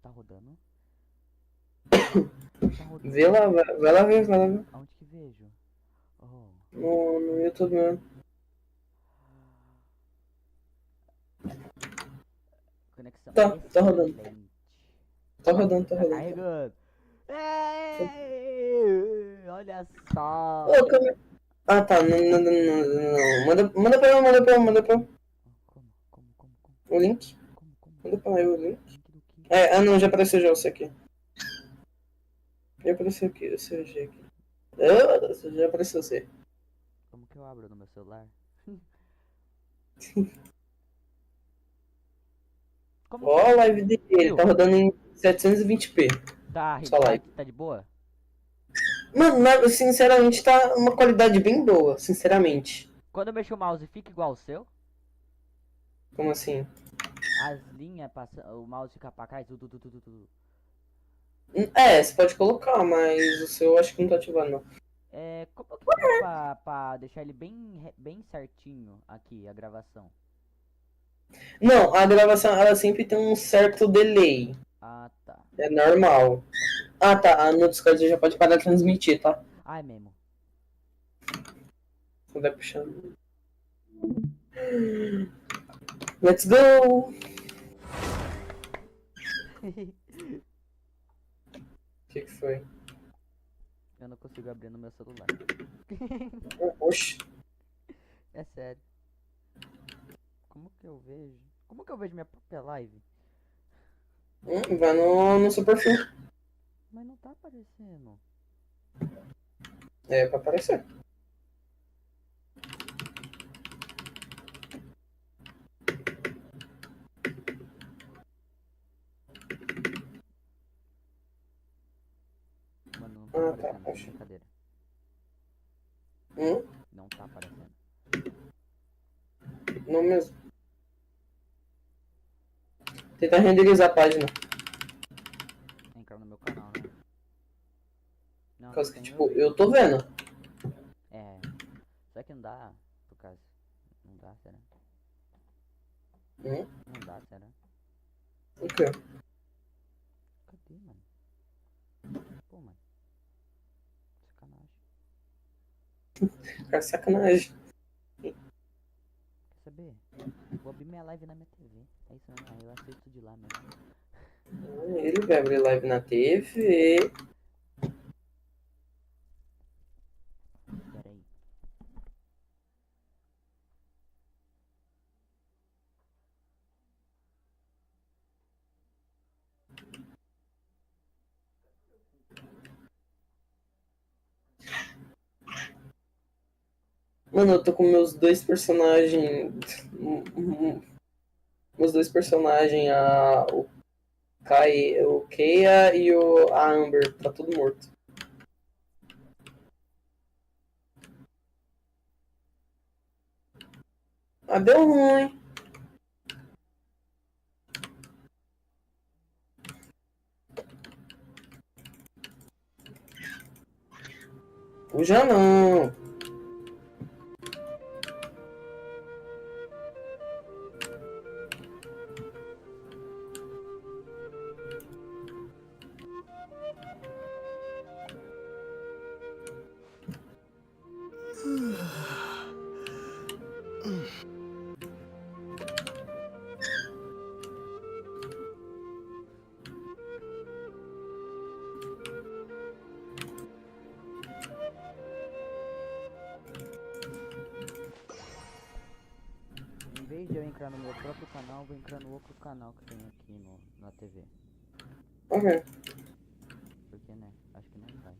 Tá rodando? Tá Vê rodando? lá, vai lá ver, vai lá ver. Aonde que vejo? Oh. No YouTube mesmo. Conexão Tá rodando. excelente. Tá rodando, tá Tá rodando. Tá. carregando. Ei, olha só. Ô, câmera. Ah, tá. Não, não, não, não, não. Manda pra eu, manda pra eu. Como? O link. Como? Manda pra eu o link. Link do que? Ah, não, já apareceu já você aqui. Já apareceu aqui, o seu G aqui. Ah, já apareceu você. Como que eu abro no meu celular? Como Ó que. a live dele, tá Viu? rodando em 720p. Tá, Só live. tá de boa? Mano, sinceramente tá uma qualidade bem boa, sinceramente. Quando eu mexo o mouse fica igual o seu? Como assim? As linhas passam. O mouse fica pra trás. Tu. É, você pode colocar, mas o seu eu acho que não tá ativado, não. É, como que faz pra deixar ele bem certinho aqui, a gravação? Não, a gravação ela sempre tem um certo delay. Ah, tá. É normal. Saquei. Ah, tá. No Discord você já pode parar de transmitir, tá? Ah, é mesmo. Você vai puxando. Let's go! O que foi? Eu não consigo abrir no meu celular. Oxi. É sério. Como que eu vejo? Como que eu vejo minha própria live? Vai no seu perfil. Mas não tá aparecendo. É pra aparecer. Mano, não tá Ah, tá. aparecendo, sem Oxi. brincadeira. Hum? Não tá aparecendo. Não mesmo. Tenta renderizar a página. Entrar no meu canal, né? Não, Por aqui causa que, tem o meu tipo, vídeo. eu tô vendo. É. Só que não dá, por causa. Não dá, será? Hum? Não dá, será? O quê? Cadê, mano? Pô, mano. Sacanagem. Cara, sacanagem. Quer saber? Vou abrir minha live na minha TV. É isso mesmo. Aí eu assisto de lá mesmo. Ele vai abrir live na TV. Pera aí. Mano, eu tô com meus dois personagens. Meus dois personagens, o Keia e a Amber. Tá tudo morto. Ah, deu ruim. Já não. Em vez de eu entrar no meu próprio canal, eu vou entrar no outro canal que tem aqui na TV. Ok. Porque, né? Acho que não vai.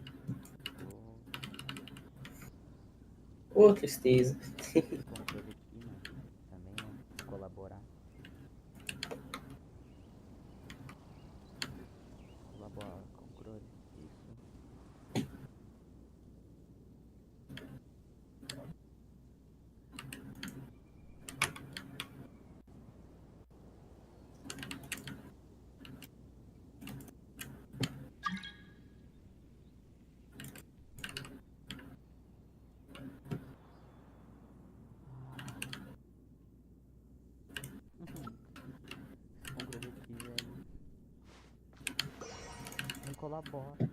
Vou Ô, tristeza. abrir esse controle aqui, mano. Também, né? Colaborar. Colaborar com o controle. Isso. colabora.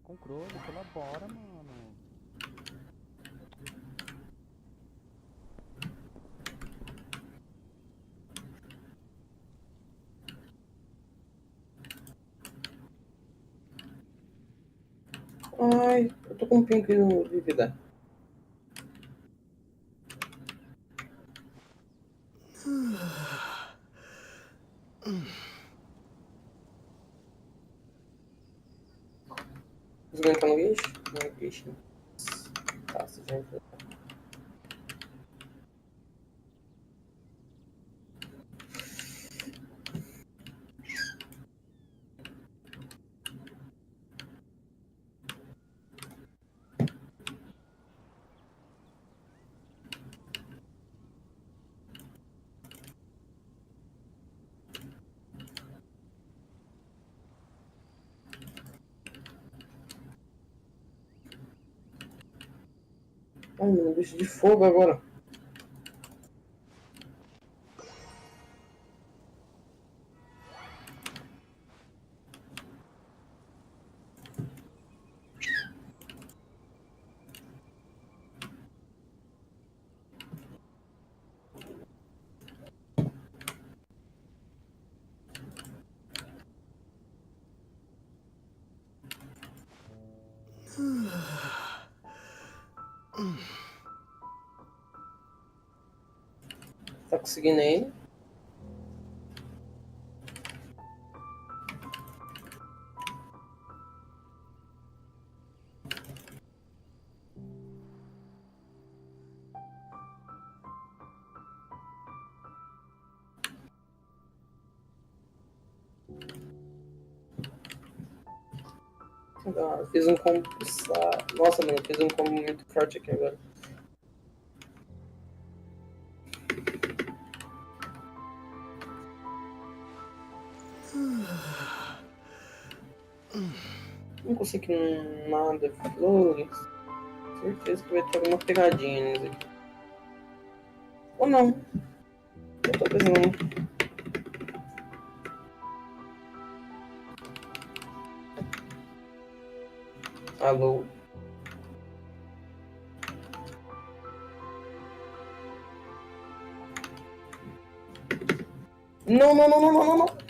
Com Crowley, colabora, mano. Ai, eu tô com um pingo de vida. Vocês vão entrar no guiche? Não é guiche. Tá, vocês vão entrar. Ai, meu bicho de fogo agora. Tá conseguindo aí? Ah, fiz um combo. Nossa, mano, fiz um combo muito forte aqui agora. Não consegui nada. Flores. Certeza que vai ter alguma pegadinha nisso aqui. Ou não. Eu tô pensando. Alô? Não, não, não, não, não, não, não.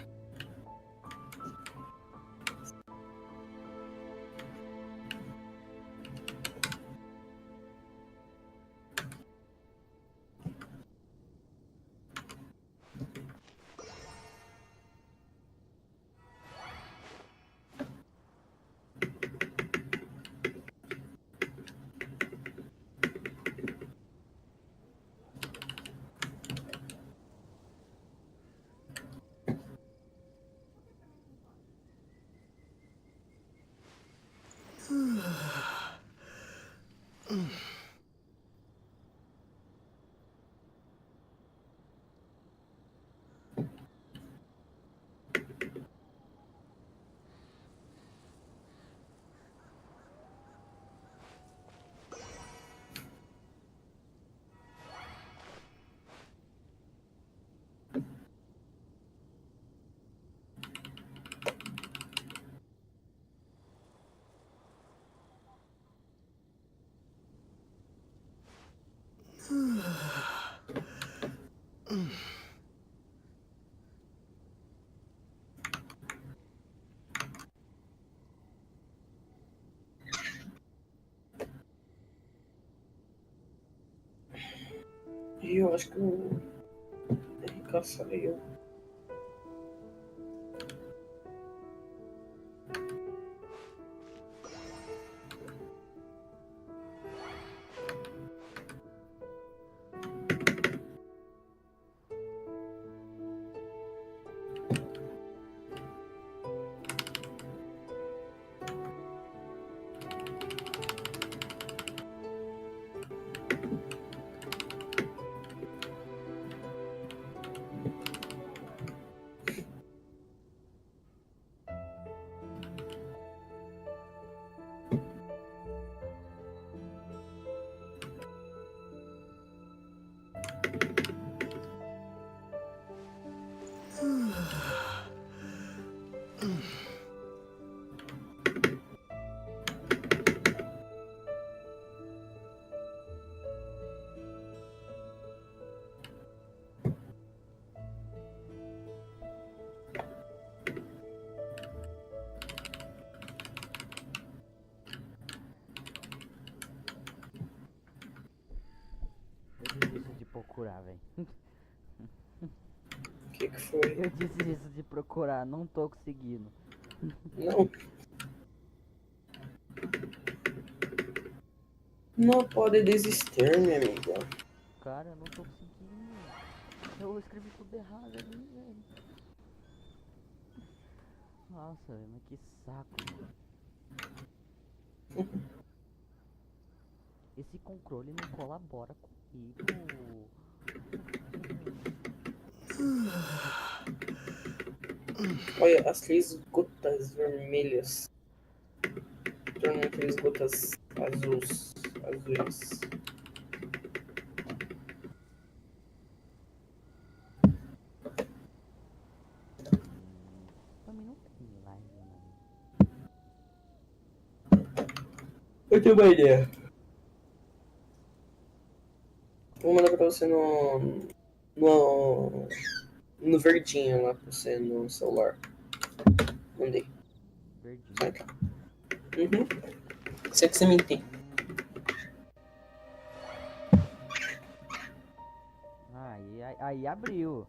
E eu acho que eu arregaçarei eu. Eu desisto de procurar, não tô conseguindo. Não. Não pode desistir, minha amiga. Cara, eu não tô conseguindo. Eu escrevi tudo errado ali, velho. Nossa, velho, mas que saco, mano. Esse controle não colabora comigo. Olha, as 3 gotas vermelhas. Tornam 3 gotas azuis. Pra mim não tem live, não. Eu tenho uma ideia. Vou mandar pra você no verdinho lá pra você no celular. Mandei. Verdinho. Vai cá. Uhum. Sei que você me tem. Aí abriu.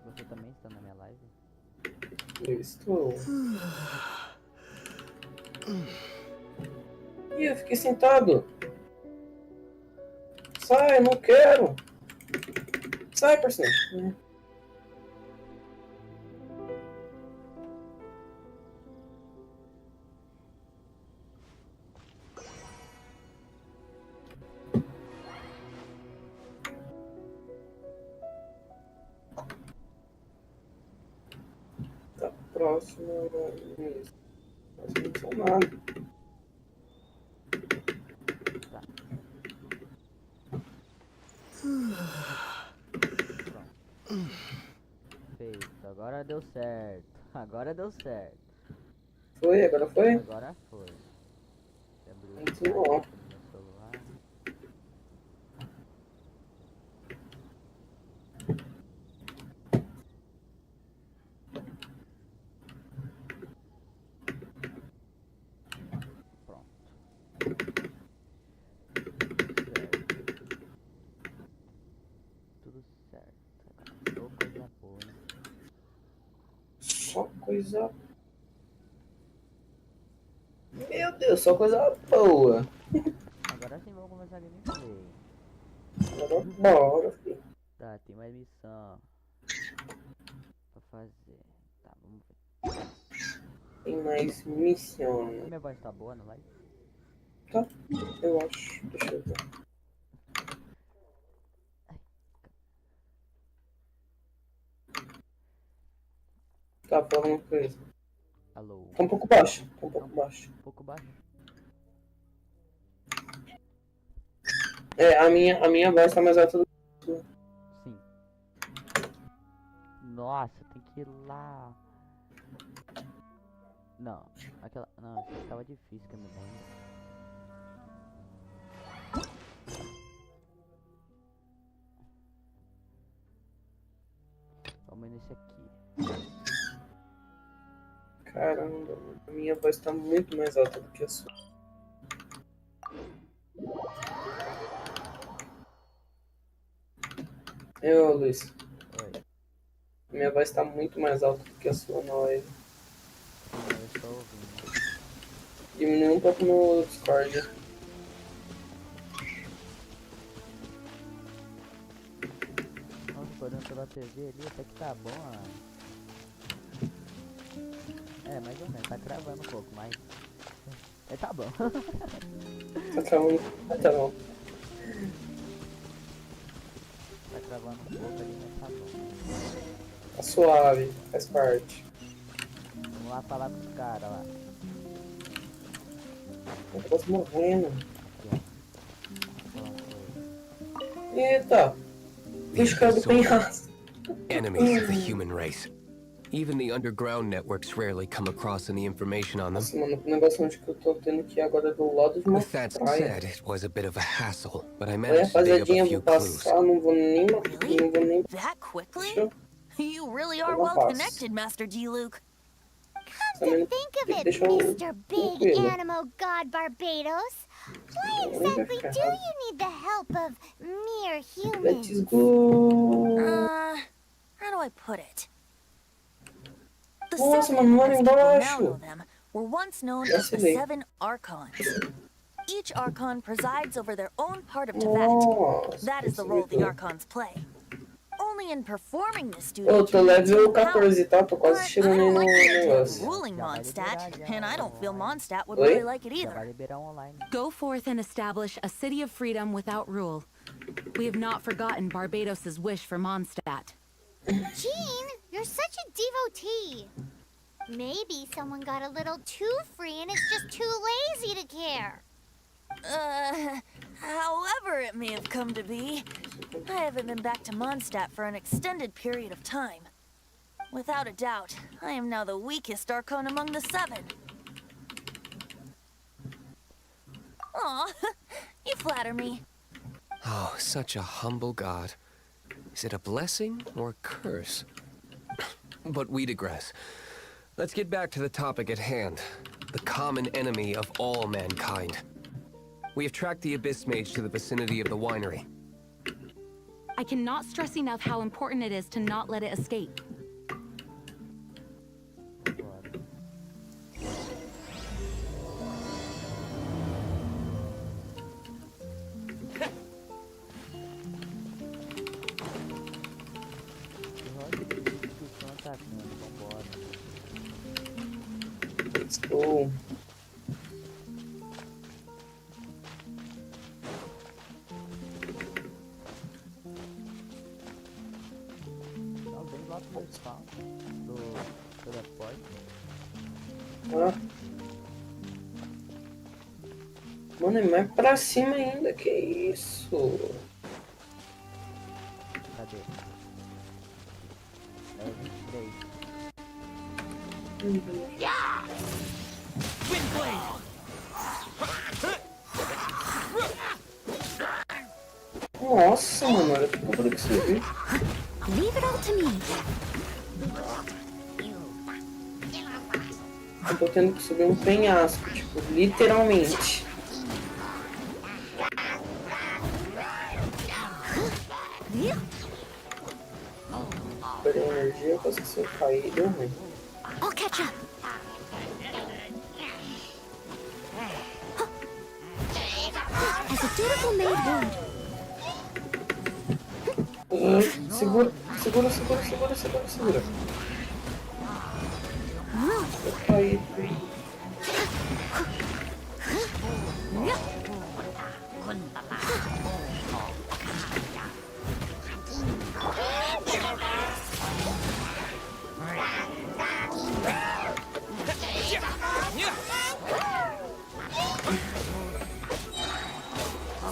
Você também está na minha live? Eu estou. Ih, eu fiquei sentado. Sai, não quero. Sai, parceiro. Tá próximo. Isso. Próximo não são nada. Tá. Pronto. Feito. Agora deu certo. Agora deu certo. Foi? Agora foi? Agora foi. Você abriu o Muito Skype bom. aqui no meu celular. Pronto. Tudo certo. Agora só coisa boa, hein? Só coisa. Meu Deus, só coisa boa. Agora sim vamos começar a gameplay. Agora bora, filho. Tá, tem mais missão pra fazer. Tá, vamos ver. Tem mais A missões. minha voz tá boa na live? Tá, eu acho. Deixa eu ver. Tá, fala uma coisa. Alô? Tá um pouco baixo. Tá um Tá pouco baixo. um pouco baixo? É, a minha voz tá mais alta do que a sua. Sim. Nossa, tem que ir lá. Não, aquela. Não, essa tava difícil que eu me lembro. Vamos nesse aqui. Caramba, a minha voz tá muito mais alta do que a sua. Eu, Luiz, Oi. minha voz tá muito mais alta do que a sua na live. Sim, eu estou ouvindo. Diminui um pouco no Discord. Nossa, tô olhando pela TV ali, até que tá bom. É, mais ou menos, tá cravando um pouco, mas. É, tá bom. Tá travando. Tá bom. Tá cravando um pouco ali, mas tá bom. Tá suave, faz parte. Vamos lá falar com os caras lá. Eu tô quase morrendo. Aqui, ó. Falar com ele. Eita! The Bicho caiu do abyssal penhasco. enemies of the human race. Even the underground networks rarely come across any information on them. Nossa, mano, o negócio onde que eu tô tendo que ir agora é do lado de uma With that praia. said, it was a bit of a hassle, but I Oi, managed to dig up a rapaziadinha, few vou clues. passar, não vou nem... Really? Não vou nem... That quickly? Deixa eu... You really are Eu não well passo. connected, Master Diluc. Também não... Think of it, Deixa eu... Mr. Big Tranquilo. Animal God Barbados. Why Onde vai exactly ficar do errado? you need the help of mere Let's humans? go! How do I put it? The Nossa, Seven, mano, lá as people now embaixo. know them, were once known Já as the sei. Seven Archons. Each Archon presides over their own part of Tibet. Nossa, That is the role the Archons play. Only in performing this duty Eu tô do you level maintain power. 14, tá? Tô But quase I chegando aí don't no like the idea of negócio. ruling Já vai Mondstadt, liberar, já, and I don't feel online. Mondstadt would Oi? really like it Já vai either. liberar online. Go forth and establish a city of freedom without rule. We have not forgotten Barbados' wish for Mondstadt. Jean, you're such a devotee. Maybe someone got a little too free and is just too lazy to care. However it may have come to be, I haven't been back to Mondstadt for an extended period of time. Without a doubt, I am now the weakest Archon among the Seven. Aw, you flatter me. Oh, such a humble god. Is it a blessing or a curse? But we digress. Let's get back to the topic at hand. The common enemy of all mankind. We have tracked the Abyss Mage to the vicinity of the winery. I cannot stress enough how important it is to not let it escape. Bora. Estão atacando, vambora. Let's go. Não, vem lá pro spawn. Do teleporte. Ah. Mano, é mais pra cima ainda, que isso? Cadê? É o 23. Nossa, mano, olha que porra que você viu. Leave it all to me. Eu tô tendo que subir um penhasco, tipo, literalmente. Perdi energia, eu quase que se eu cair, deu ruim. I'll catch up. As a dutiful maid would. Segura, segura, segura, segura, segura, segura. Eu caí.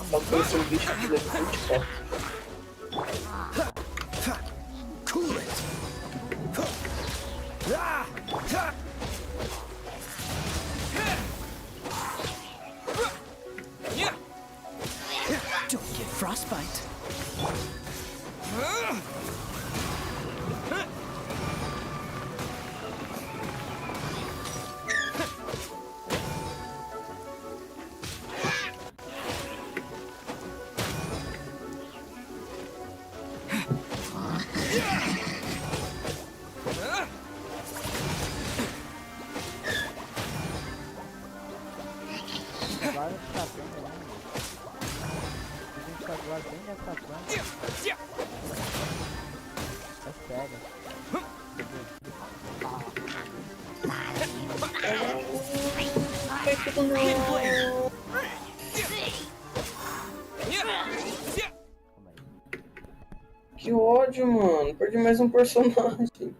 Só que esse bicho aqui deve ser muito forte. Cool it! Don't get frostbite. Agora tá bem ainda. A gente tá agora bem nessa planta. É sério. Calma aí. Que ódio, mano. Perdi mais um personagem.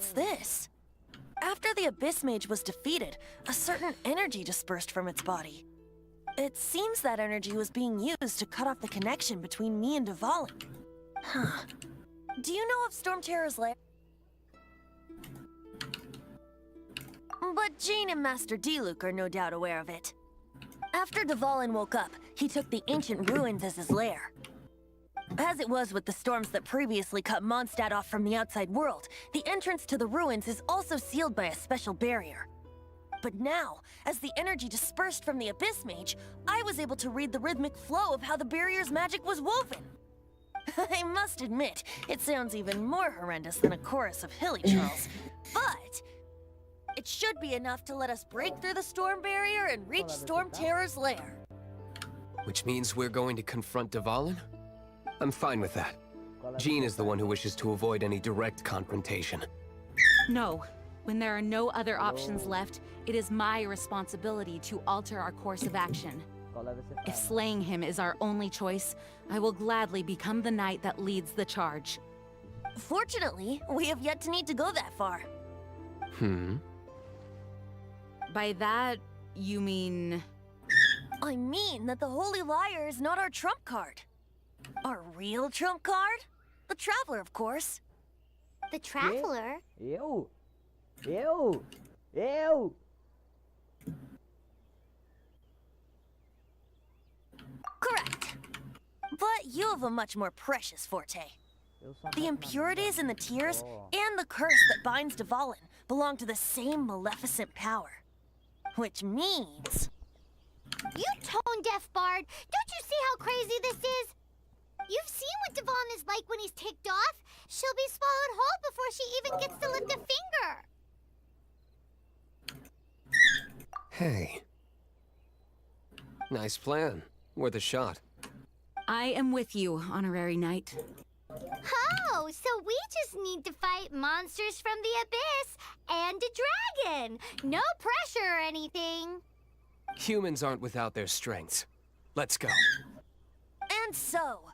What's this? After the Abyss Mage was defeated, a certain energy dispersed from its body. It seems that energy was being used to cut off the connection between me and Dvalin. Huh. Do you know of Stormterror's lair? But Jean and Master Diluc are no doubt aware of it. After Dvalin woke up, he took the ancient ruins as his lair. As it was with the storms that previously cut Mondstadt off from the outside world, the entrance to the ruins is also sealed by a special barrier. But now, as the energy dispersed from the Abyss Mage, I was able to read the rhythmic flow of how the barrier's magic was woven. I must admit, it sounds even more horrendous than a chorus of hilly trolls. But it should be enough to let us break through the storm barrier and reach Stormterror's lair. Which means we're going to confront Dvalin? I'm fine with that. Jean is the one who wishes to avoid any direct confrontation. No. When there are no other options left, it is my responsibility to alter our course of action. If slaying him is our only choice, I will gladly become the knight that leads the charge. Fortunately, we have yet to need to go that far. By that, you mean... I mean that the Holy Liar is not our trump card. Our real trump card? The Traveler, of course. The Traveler? Eu? Correct. But you have a much more precious forte. The impurities in the tears and the curse that binds Dvalin belong to the same maleficent power. Which means... You tone-deaf bard! Don't you see how crazy this is? You've seen what Dvalin is like when he's ticked off. She'll be swallowed whole before she even gets to lift a finger. Hey. Nice plan. Worth a shot. I am with you, honorary knight. Oh, so we just need to fight monsters from the abyss and a dragon. No pressure or anything. Humans aren't without their strengths. Let's go. And so,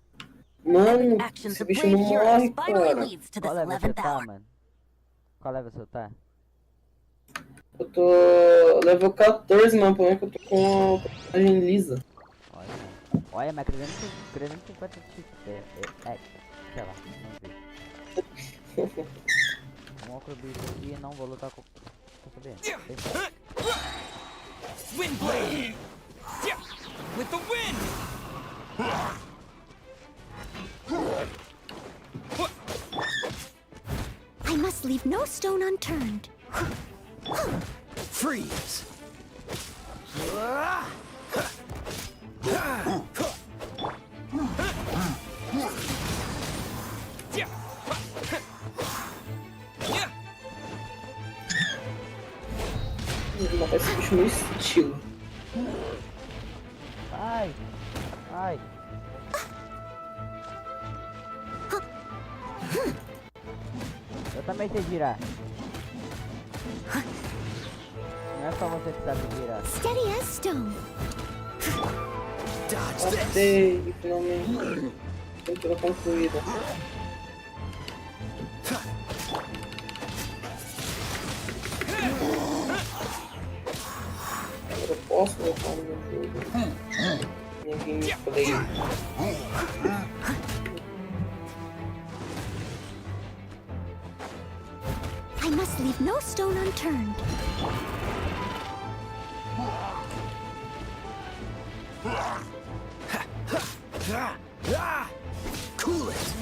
Mano, actions esse of bicho brave não heroes morre, finally cara. leads to this Qual level você 11th tá, hour. mano? Qual level você tá? Eu tô level 14, mano. Por que eu tô com a personagem lisa? Olha, mas 350 XP. Sei lá, não sei. Um óculos bicho aqui e não vou lutar com... Quer saber? Windblade! With the wind! I must leave no stone unturned. Freeze! Vou matar esse bicho no estilo. Ai! Ai! Eu também sei girar. Não é só você que sabe girar. Steady as stone. Dodge this! Matei, finalmente. Aventura concluída. Agora eu posso voltar no meu jogo. Minha gameplay. I must leave no stone unturned. Cool it!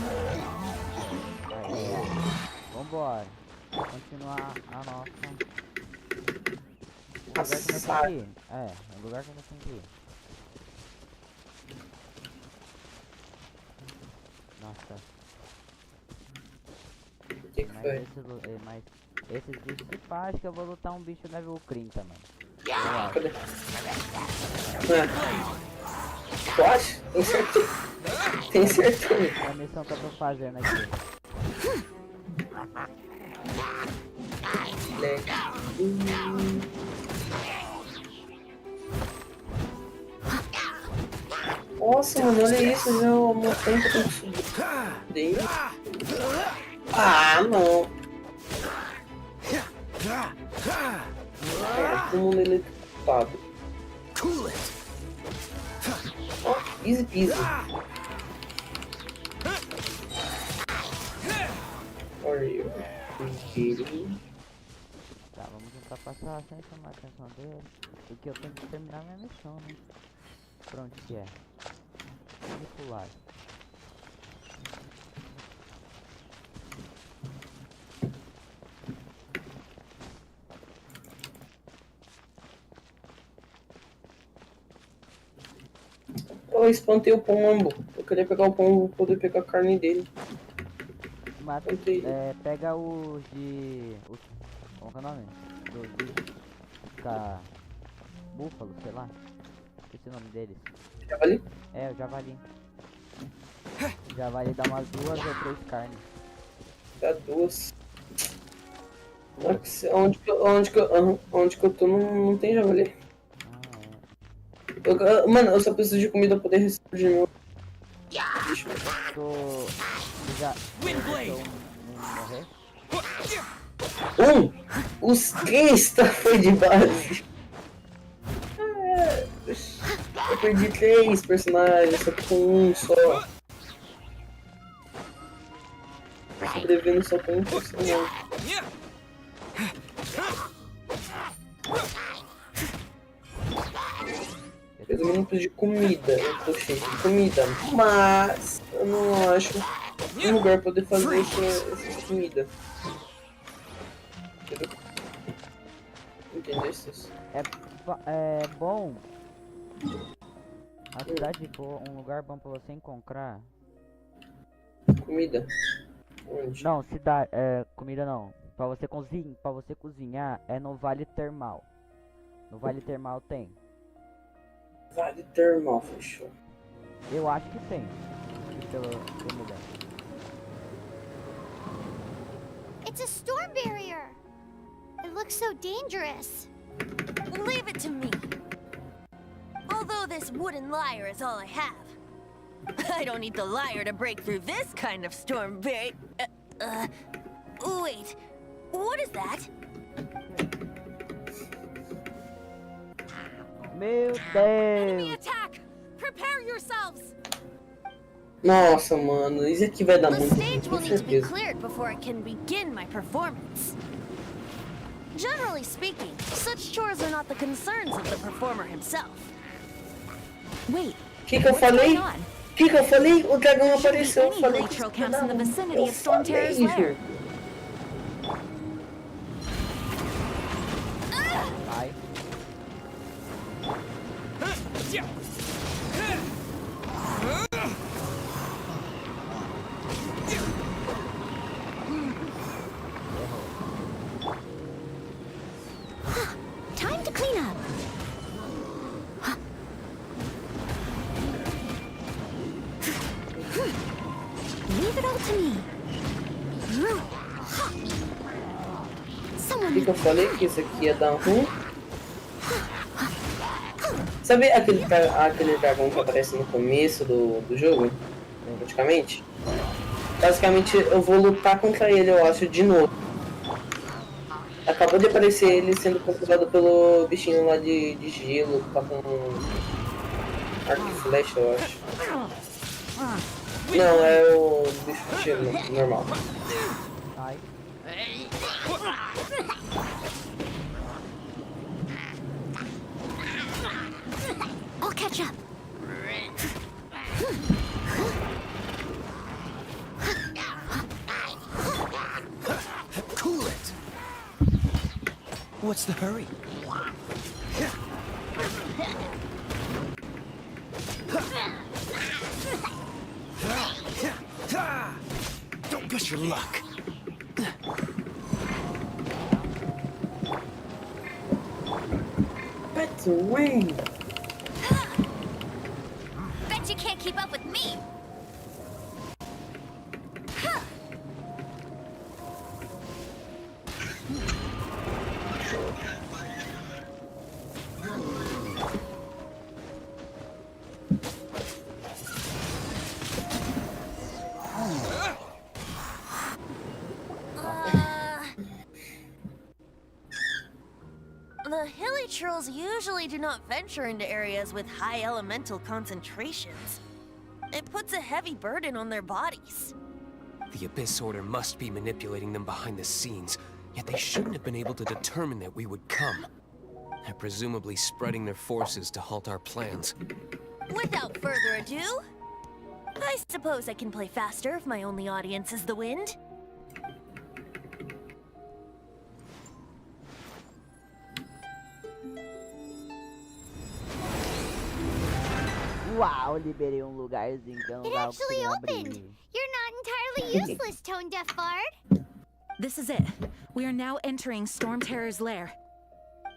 Vambora. Continuar a nossa... O lugar que nós temos Assado. que ir. É, o lugar que nós temos que ir. Nossa. O que Mas foi? esses bichos se faz que eu vou lutar um bicho level 30, mano. Cadê? Pode? Tem certeza. Tem certeza. É a missão que eu tô fazendo aqui. Legal. Nossa, mano, olha isso, já uma montanha que eu tenho que subir. Ah, não. Todo mundo eletrocutado. Cool it. Ó, easy peasy. Are you kidding? Tá, vamos tentar passar sem chamar a atenção dele. Porque eu tenho que terminar minha missão, né? Pra onde que é? Manipular. Eu espantei o pombo. Eu queria pegar o pombo pra poder pegar a carne dele. Mata, Espantei. pega os de... como que é o nome? Dos bichos. Búfalo, sei lá. Esqueci o nome deles. Javali? É, o javali. O javali dá umas 2 ou 3 carnes. Dá 2. Onde que eu tô não tem javali. Mano, eu só preciso de comida pra poder ressurgir meu bicho. Já Windblade. morrer? Os 3 tá foi de base. Eu perdi 3 personagens, só tô com um só. Tô sobrevivendo só com um personagem. Eu também não preciso de comida, eu tô cheio de comida, mas eu não acho um lugar pra poder fazer essa comida. Entendeu? Entendeste? É bom. A cidade for um lugar bom pra você encontrar. Comida? Onde? Não, cidade, comida não. Pra você cozinhar é no Vale Termal. No Vale Termal tem. Vale termal, fechou. Eu acho que tem. Pelo que eu me lembro. It's a storm barrier. It looks so dangerous. Leave it to me. Although this wooden lyre is all I have, I don't need the lyre to break through this kind of storm barrier. Wait, what is that? Meu Enemy Deus! attack! Prepare yourselves! Nossa, mano, isso aqui vai dar The muito stage will com need to be certeza. cleared before I can begin my performance. Generally speaking, such chores are not the concerns of the performer himself. Wait, O que eu falei? going on? O que eu falei? O dragão Should be apareceu. Eu any falei Latro que camps in the não. vicinity Eu of Storm Terror's falei, lair. Ju. Ai, Time to clean up. Leave it all to me. O Someone que eu falei? Que isso aqui ia dar ruim? Sabe aquele dragão que aparece no começo do jogo? Praticamente? Basicamente, eu vou lutar contra ele, eu acho, de novo. Acabou de aparecer ele sendo controlado pelo bichinho lá de gelo, que tá com arco e flecha, eu acho. Não, é o bicho de gelo normal. ai. I'll catch up. Cool it. What's the hurry? Don't guess your luck. That's rain. Bet you can't keep up with me. The hilly trolls usually do not venture into areas with high elemental concentrations. It puts a heavy burden on their bodies. The Abyss Order must be manipulating them behind the scenes, yet they shouldn't have been able to determine that we would come. They're presumably spreading their forces to halt our plans. Without further ado, I suppose I can play faster if my only audience is the wind. Uau, liberei um lugarzinho que eu não It tava actually conseguindo opened. abrir. You're not entirely useless, Tone Deaf Bard. This is it. We are now entering Storm Terror's lair.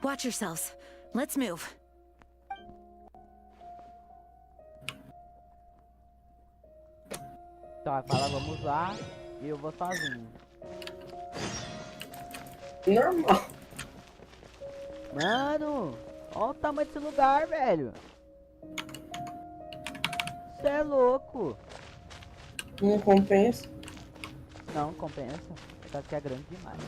Watch yourselves. Let's move. Então vai falar, vamos lá, e eu vou sozinho. Normal. Mano, olha o tamanho desse lugar, velho. Você é louco. Não compensa. Não, compensa. Só que é grande demais.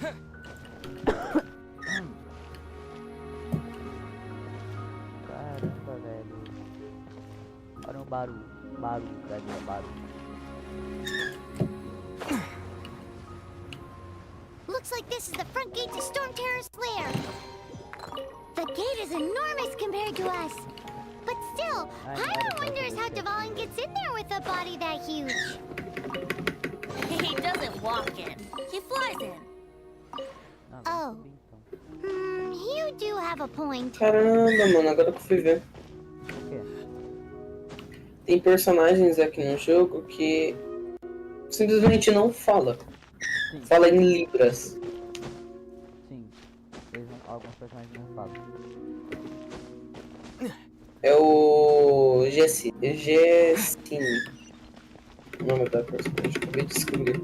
Caramba, velho. Olha o barulho. Barulho, velho. Barulho. Looks like this is the front gate to Storm Terror's lair. The gate is enormous compared to us. But still, Paimon wonders how Dvalin gets in there with a body that huge. He doesn't walk in. He flies in. Não, Oh. vamos subir, então. You do have a point. Caramba, mano, agora que eu fui ver. O quê? Tem personagens aqui no jogo que simplesmente não fala. Sim, Fala em libras. sim. Alguns personagens não falam. É o Gessine. O nome da personagem, acabei de descobrir.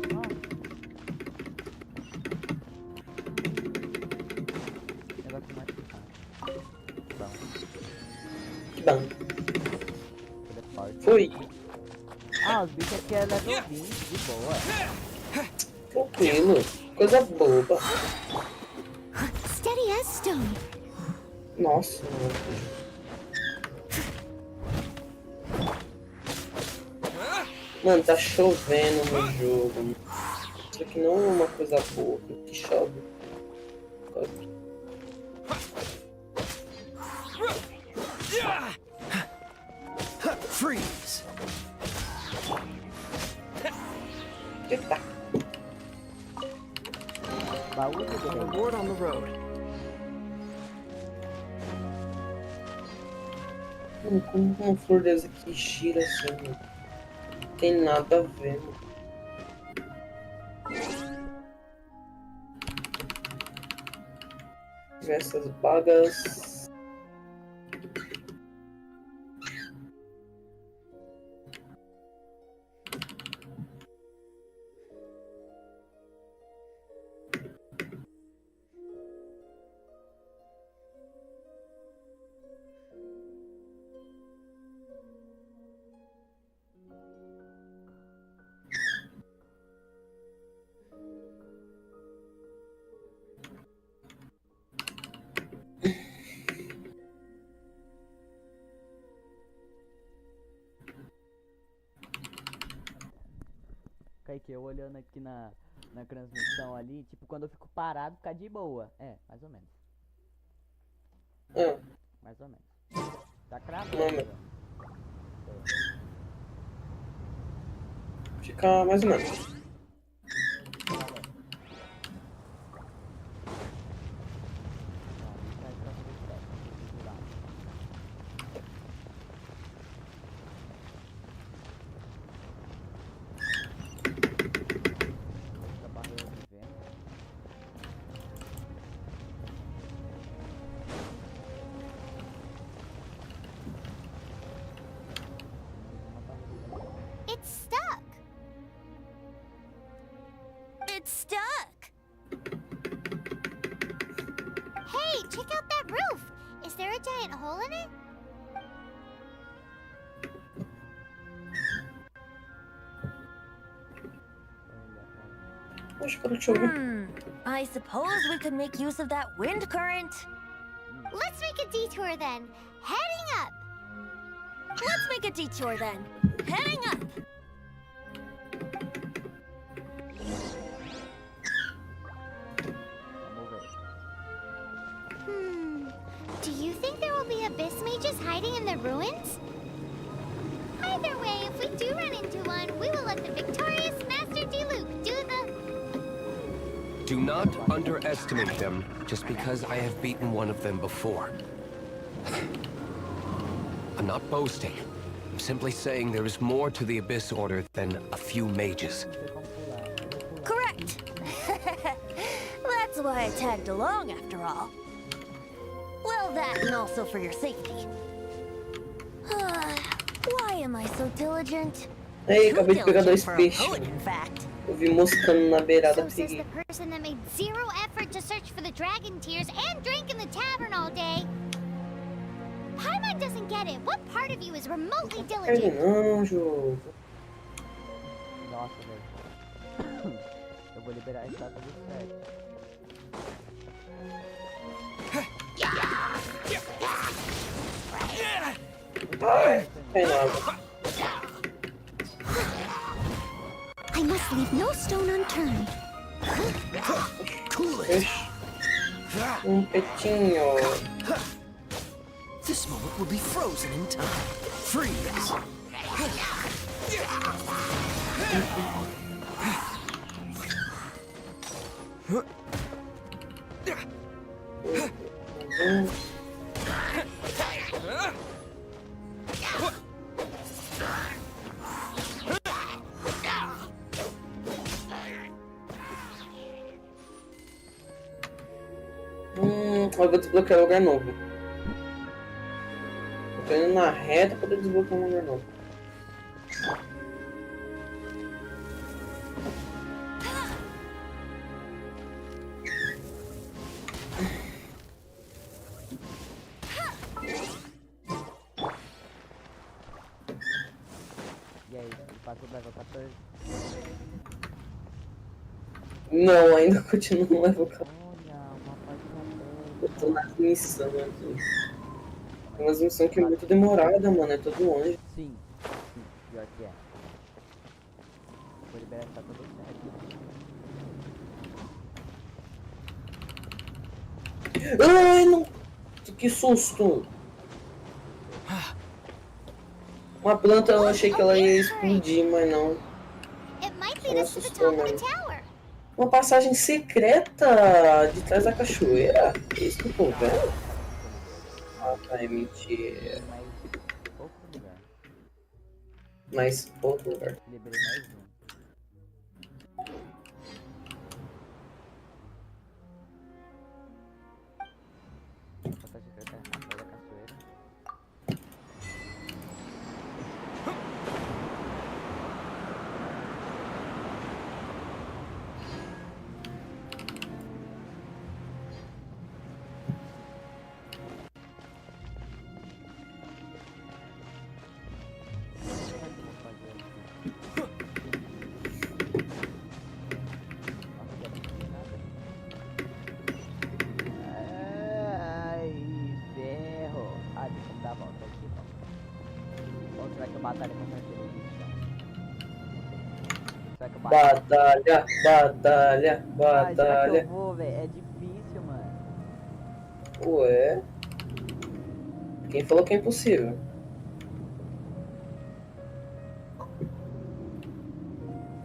Negócio mais bom. Que bom. Ele é forte. Foi. Ah, os bichos aqui é level 20, de boa. Tranquilo. Coisa boba. Steady as stone. Nossa, mano. Mano, tá chovendo no jogo. Isso aqui não é uma coisa boa. Que chove. Freeze! Eita. Baú de guerreiro. Reward on the road. Mano, como uma flor dessa aqui gira assim, mano. Não tem nada a ver, mano. Essas bagas. Kaique, eu olhando aqui na transmissão ali, tipo, quando eu fico parado, fica de boa. É, mais ou menos. Ah, Mais ou menos. Tá cravando. Não, mas- ó. fica mais ou menos. It's stuck. It's stuck. Hey, check out that roof. Is there a giant hole in it? Acho que para chover. I suppose we could make use of that wind current. Let's make a detour then. Heading up. Let's make a detour then. Heading up. Do you think there will be abyss mages hiding in the ruins? Either way, if we do run into one, we will let the victorious Master Diluc do the... Do not underestimate them just because I have beaten one of them before. I'm not boasting. I'm simply saying there is more to the Abyss Order than a few mages. Correct. That's why I tagged along after all. Well, that and also for your safety. Why am I so diligent? Ei, Too acabei de pegar diligent 2 for a peixes. poet, in fact. Eu vi moscando na beirada, So says peguei. the person that made zero effort to search for the dragon tears and drank in the tavern all day. Paimon doesn't get it. What part of you is remotely diligent? Não, jogo. Nossa, velho. Eu vou liberar a estátua do certo. Ai, cai na água. I must leave no stone unturned. Cool it. Peixe. Petinho. This moment will be frozen in time. Freeze. Eu vou desbloquear um lugar novo. Eu tô indo na reta pra poder desbloquear um lugar novo. E aí, passou do level 14? Não, ainda continuo no level 14. Olha, uma parte Eu tô nas missões aqui. Tem umas missões que é muito demorada, mano. É tudo longe. Sim, pior que é. Vou liberar a estátua do certo. Ai, não! Que susto! Uma planta eu achei que ela ia explodir, mas não. It might Ela lead us to the assustou top of the mesmo. tower. Uma passagem secreta de trás da cachoeira? É isso que eu tô vendo? Ah, tá, é mentira. Mais pouco lugar. Mas outro lugar. Liberei mais um. Passagem secreta atrás da cachoeira. Ai, ferro. Ah, deixa eu dar a volta aqui, não. Ou será que eu batalho contra aquele bicho? Será que eu batalho? Batalha, batalha, Ah, será que batalha. eu vou, velho? É difícil, mano. Ué? Quem falou que é impossível?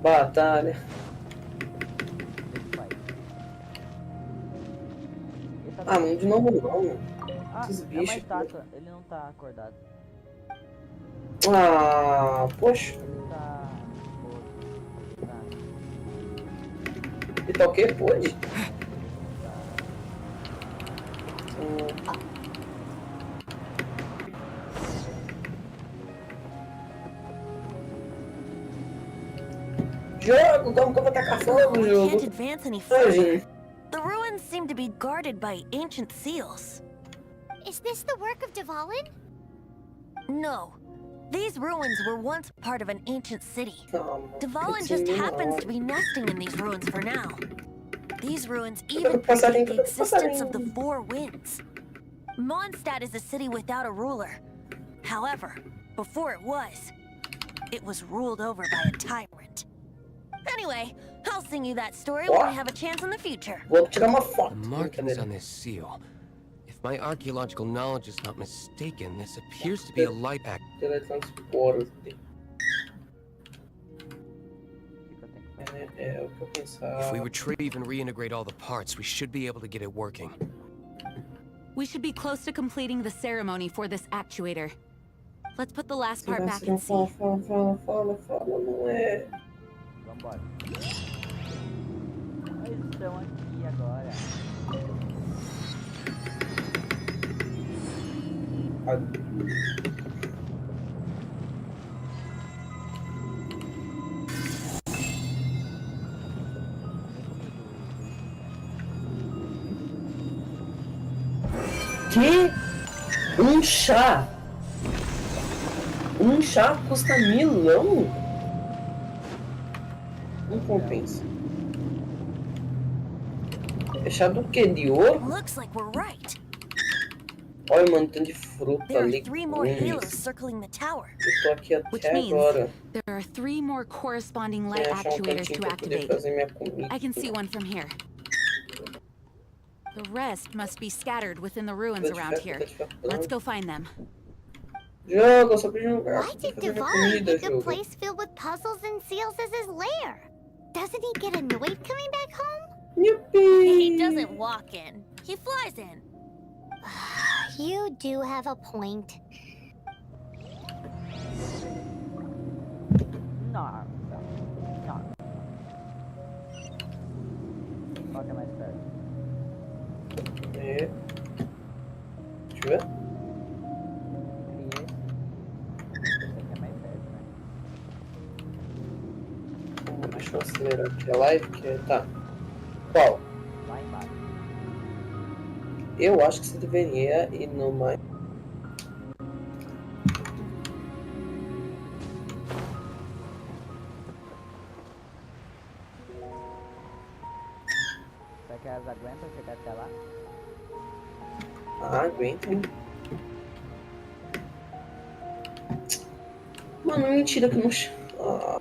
Batalha. Ele faz. Ele tá Ah, não de novo não. Ah, esses é uma bichos. estátua. Ele não tá acordado. Ah, poxa. Ele tá... Tá. E tá o quê? Pode? Jogo, como que eu vou tacar fogo, We jogo? can't advance any further. Hoje. The ruins seem to be guarded by ancient seals. Is this the work of Dvalin? No. These ruins were once part of an ancient city. Calma. Dvalin just happens to be nesting in these ruins for now. These ruins Cadê even o passarinho? predate the Cadê o existence of the passarinho? Four Winds. Mondstadt is a city without a ruler. However, before it was ruled over by a tyrant. Anyway, I'll sing you that story when we have a chance in the future. Vou tirar uma The foto. markings on this seal. If my archaeological knowledge is not mistaken, this appears to be a light act. Teletransporte. O que eu tenho que fazer? É o que eu pensava. If we retrieve and reintegrate all the parts, we should be able to get it working. We should be close to completing the ceremony for this actuator. Let's put the last part back Não and see. fala, não é. Vambora. Eles estão aqui agora. Que? Um chá? Um chá custa 1.000? Não compensa. É chá do quê? De ouro? Looks like we're right. Olha, mano, tanto de fruta, There are 3 more halos legumes. circling the tower. Eu tô aqui Which até means agora. there are 3 more corresponding light Sem achar um actuators cantinho to pra poder activate. fazer minha comida. I can see one from here. The rest must be scattered within the ruins around here. Let's go find them. Joga, só pra jogar. Why did Fazer minha Duvall comida, pick a jogo. place filled with puzzles and seals as his lair? Doesn't he get annoyed coming back home? Yuppie! He doesn't walk in. He flies in. You do have a point. Não. Qual que é mais perto? É. Deixa eu ver. Esse aqui é mais perto, né? Deixa eu acelerar aqui a live, que tá. Qual? Lá embaixo. Eu acho que você deveria ir no mais. Será que elas aguentam chegar até lá? Ah, aguenta, hein? Mano, mentira que eu não.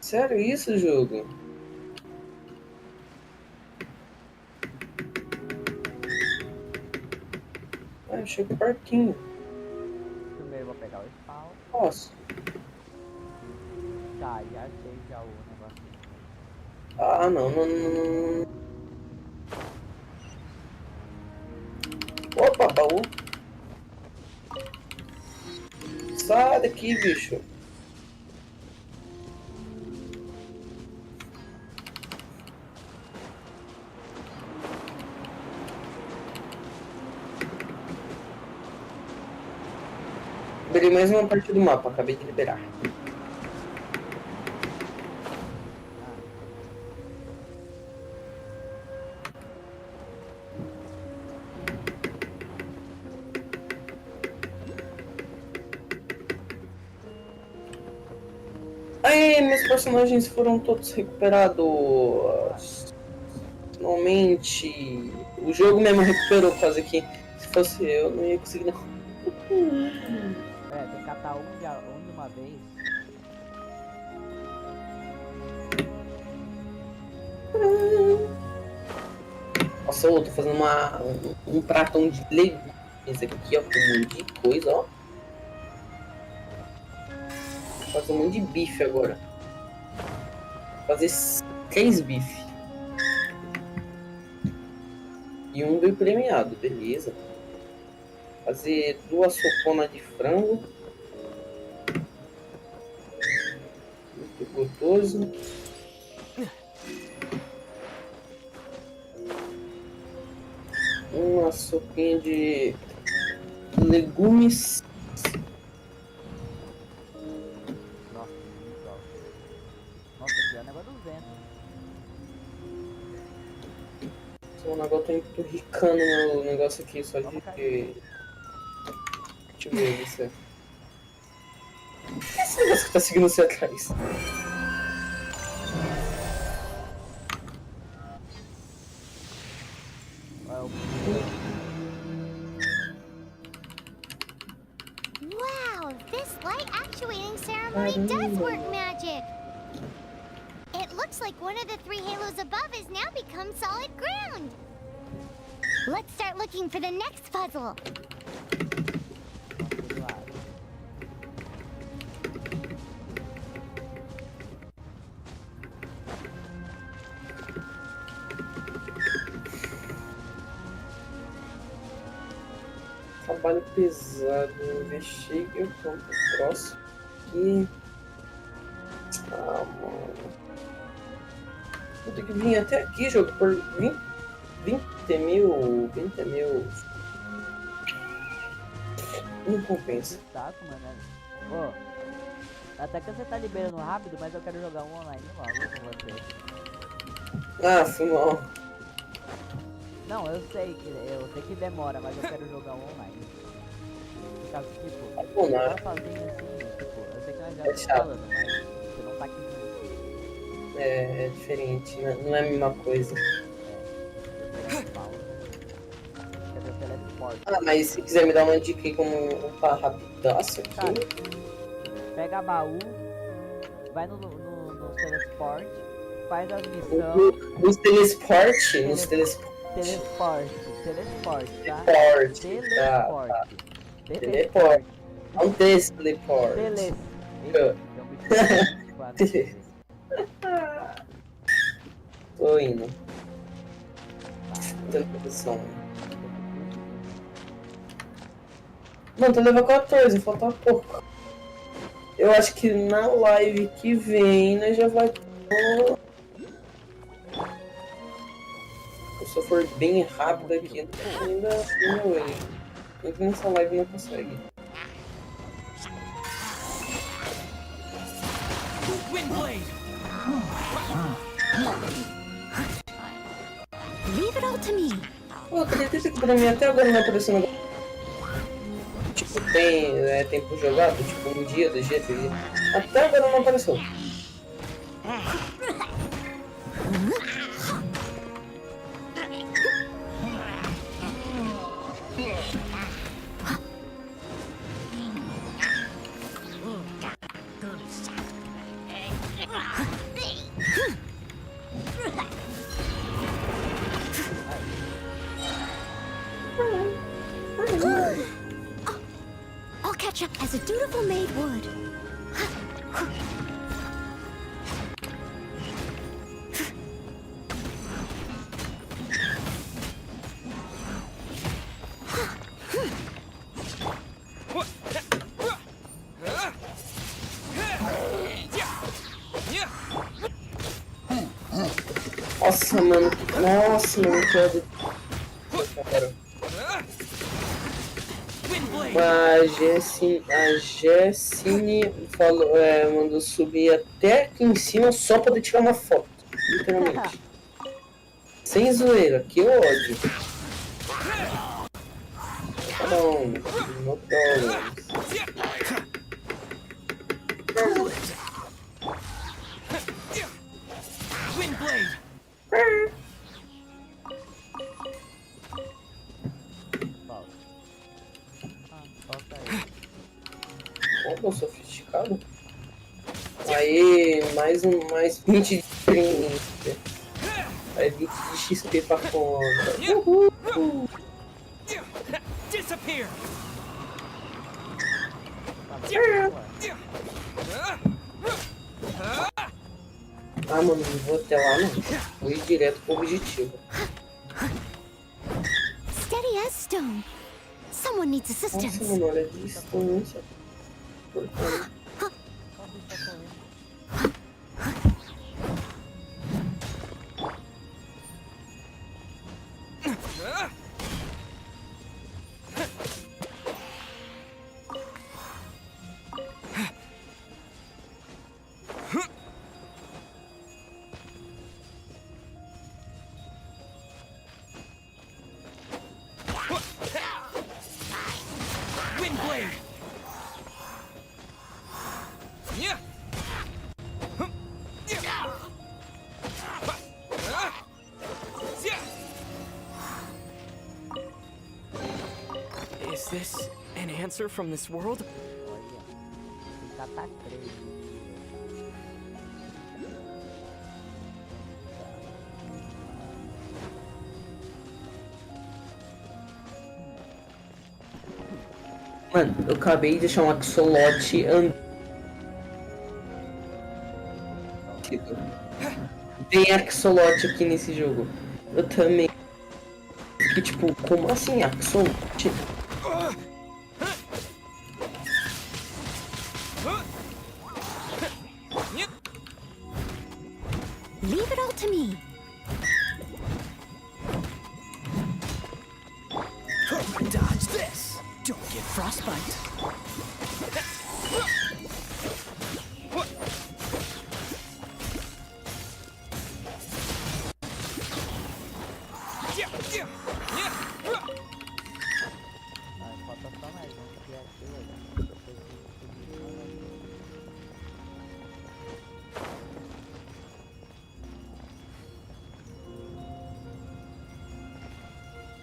Sério isso, jogo? Ah, eu chego pertinho. Primeiro eu vou pegar o spawn. Posso? Tá, já achei já o negócio. Ah, não. Opa, baú. Sai daqui, bicho. Liberei mais uma parte do mapa, acabei de liberar. Aí, meus personagens foram todos recuperados. Finalmente. O jogo mesmo recuperou quase que. Se fosse eu, não ia conseguir não. É, tem que catar um de uma vez. Nossa, eu tô fazendo um pratão de legumes aqui, ó, com um monte de coisa, ó. Vou fazer um monte de bife agora. Vou fazer 3 bife. E um veio premiado, beleza. Fazer 2 soponas de frango. Muito gostoso. Uma sopinha de legumes. Nossa, muito alto. Nossa, aqui é o negócio do vento. Agora eu tô enturricando no negócio aqui só de. Deixa eu ver isso. Esse negócio que tá seguindo você atrás. Wow, this light actuating ceremony does work magic. It looks like one of the 3 halos above has now become solid ground. Let's start looking for the next puzzle. Trabalho pesado. Investiga o campo próximo aqui. Ah, mano. Vou ter que vir até aqui, jogo, por 20 mil. Não compensa. Saco, mano. Pô, até que você tá liberando rápido, mas eu quero jogar um online logo com você. Ah, foi mal. Não, eu sei que demora, mas eu quero jogar um online. Por causa que, tipo, bom, né? tá sozinho assim, tipo, eu sei que nós já É estamos chato. falando, mas você não tá aqui junto. É diferente, né? Não é a mesma coisa. Cadê o teleporte? Ah, mas se quiser me dar uma dica aí como upar rapidaço aqui. Cara, pega baú, vai no teleporte, faz as missões. Nos teleporte, Teleporte, tá? Teleporte. Não teleporte. Tô indo. Teleposição. Mano, tô levando 14, falta pouco. Eu acho que na live que vem, né, já vai. Se eu for bem rápido aqui, ainda não vejo. Mesmo nessa live não consegue. Leave it all to me. Pô, acredita que pra mim até agora não apareceu nada. Tipo, tem tempo jogado, tipo, 1 dia, 2 dias, 3 dias. Até agora não apareceu. I'll catch up as a dutiful maid would. Nossa, mano, cara. A Jessine falou, mandou subir até aqui em cima só pra poder tirar uma foto. Literalmente. Sem zoeira, que ódio. Não, no problems. Opa, sofisticado. Aí, mais 20 de experiência. Aí 20 de XP pra conta. Uhul! Disappear. Ah, mano, não vou até lá não. Vou ir direto pro objetivo. Steady as stone. Someone needs assistance. Nossa, mano, olha a distância. Importante. Is this an answer from this world? Olha, tem que catar 3. Mano, eu acabei de achar um axolote andando. Tem axolote aqui nesse jogo. Eu também. Que tipo, como assim axolote? Leave it all to me. Dodge this! Don't get frostbite. Ai, falta só mais um que é aquilo aí. Depois de subir mais um.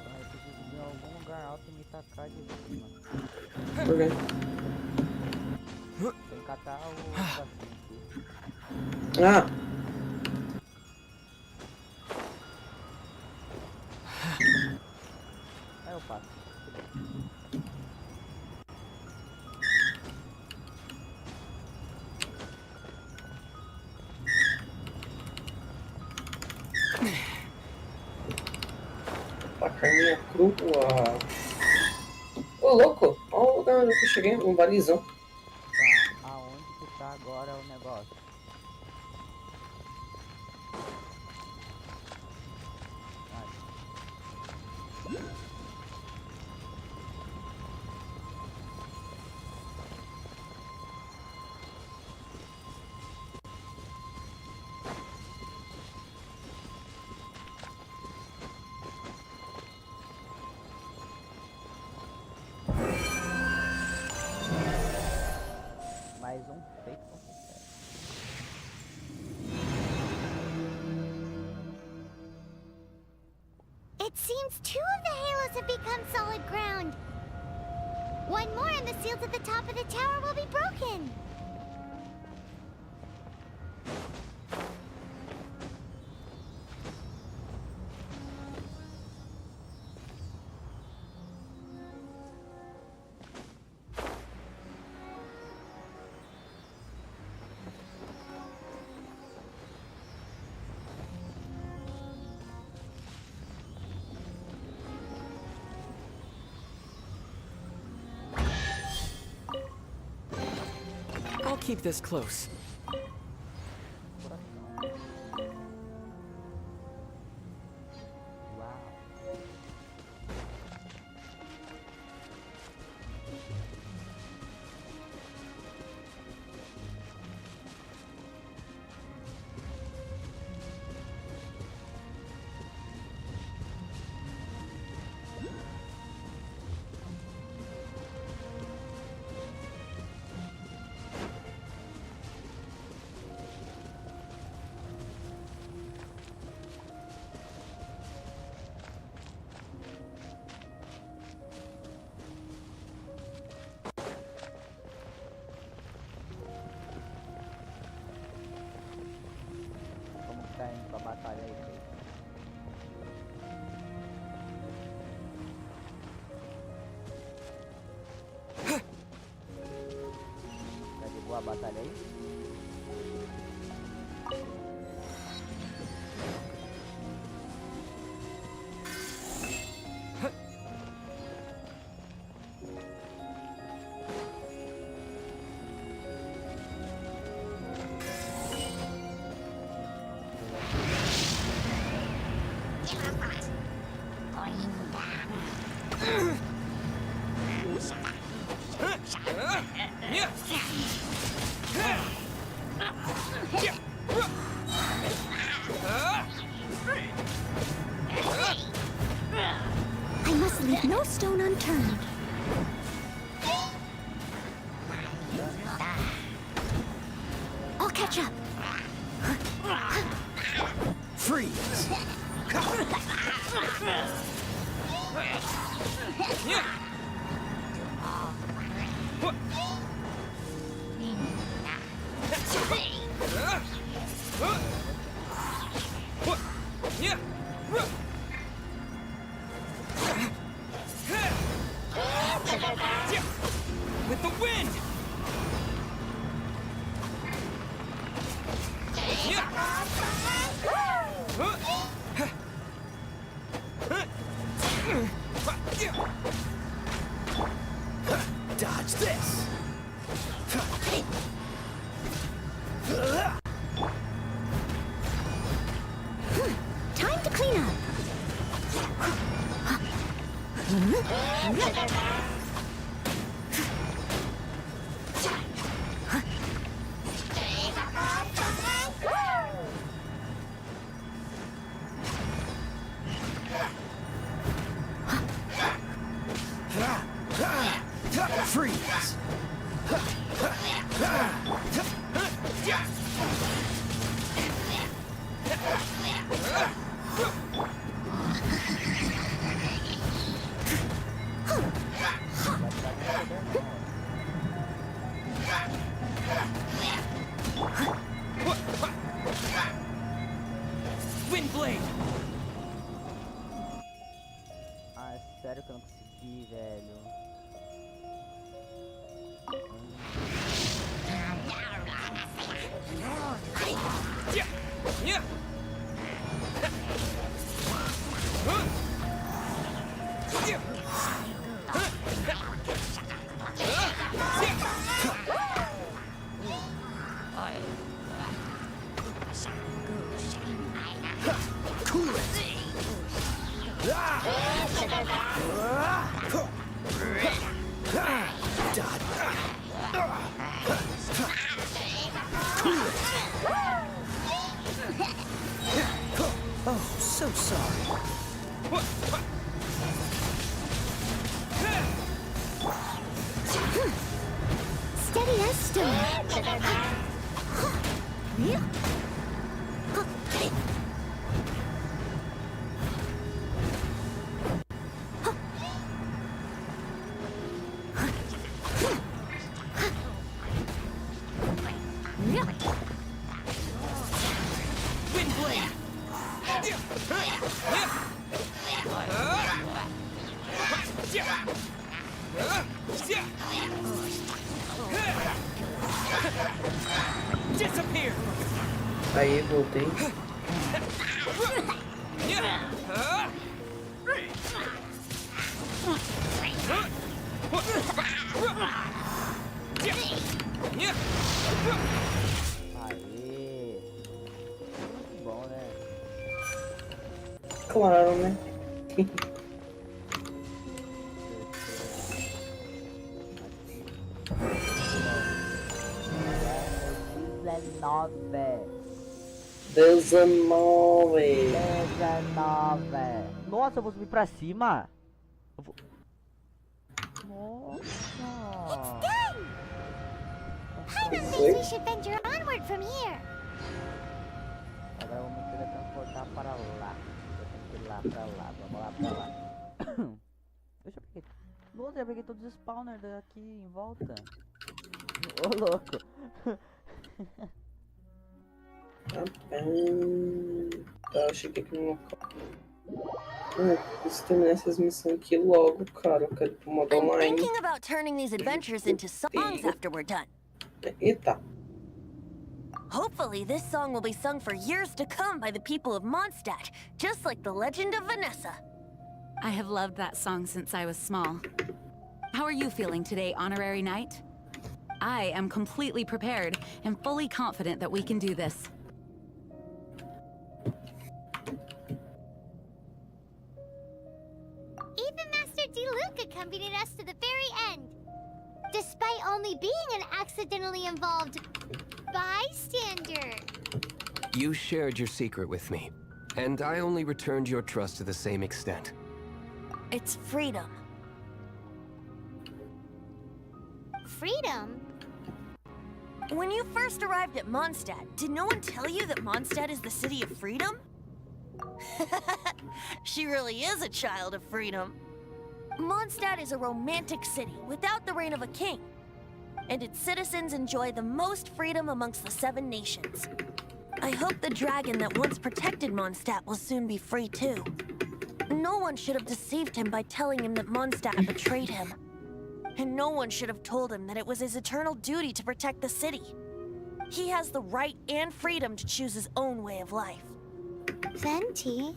Então eu preciso subir em algum lugar alto e me tacar de cima. Por quê? Tem que catar o negocinho aqui. Ah, Aí eu passo. a carninha crua. Ô, louco! Olha o lugar onde eu cheguei, um valizão. Tá, aonde que tá agora o negócio? Mais um feito com sucesso. It seems 2 of the halos have become solid ground. One more and the seals at the top of the tower will be broken. I'll keep this close. Uau. Como que tá indo pra batalha aí, Cleiton? Tá de boa a batalha aí? I must leave no stone unturned. I'll catch up. Freeze! Dodge this. Time to clean up. Freeze. Windblade. Ah, sério que eu não consegui, velho. Oh, so sorry. Steady as stone. Disappear. Aí, voltei. Aê! Muito bom, né? Claro, né? 19. Nossa, eu vou subir pra cima. Eu vou... Nossa. Paimon thinks we should venture onward from here. Agora vamos me teletransportar para lá. Eu tenho que ir lá pra lá. Vamos lá pra lá. Deixa eu pegar. Nossa, eu peguei todos os spawners daqui em volta. Ô, louco. Tá, eu cheguei aqui no local. Preciso terminar essas missões aqui logo, cara. Eu quero ir pro modo I'm online. thinking about turning these adventures into songs after we're done. Eita. Hopefully, this song will be sung for years to come by the people of Mondstadt, just like the legend of Vanessa. I have loved that song since I was small. How are you feeling today, Honorary Knight? I am completely prepared and fully confident that we can do this. Even Master Diluc accompanied us to the very end. Despite only being an accidentally involved bystander. You shared your secret with me, and I only returned your trust to the same extent. It's freedom. Freedom? When you first arrived at Mondstadt, did no one tell you that Mondstadt is the city of freedom? She really is a child of freedom. Mondstadt is a romantic city without the reign of a king, and its citizens enjoy the most freedom amongst the 7 nations. I hope the dragon that once protected Mondstadt will soon be free too. No one should have deceived him by telling him that Mondstadt betrayed him. And no one should have told him that it was his eternal duty to protect the city. He has the right and freedom to choose his own way of life. Venti?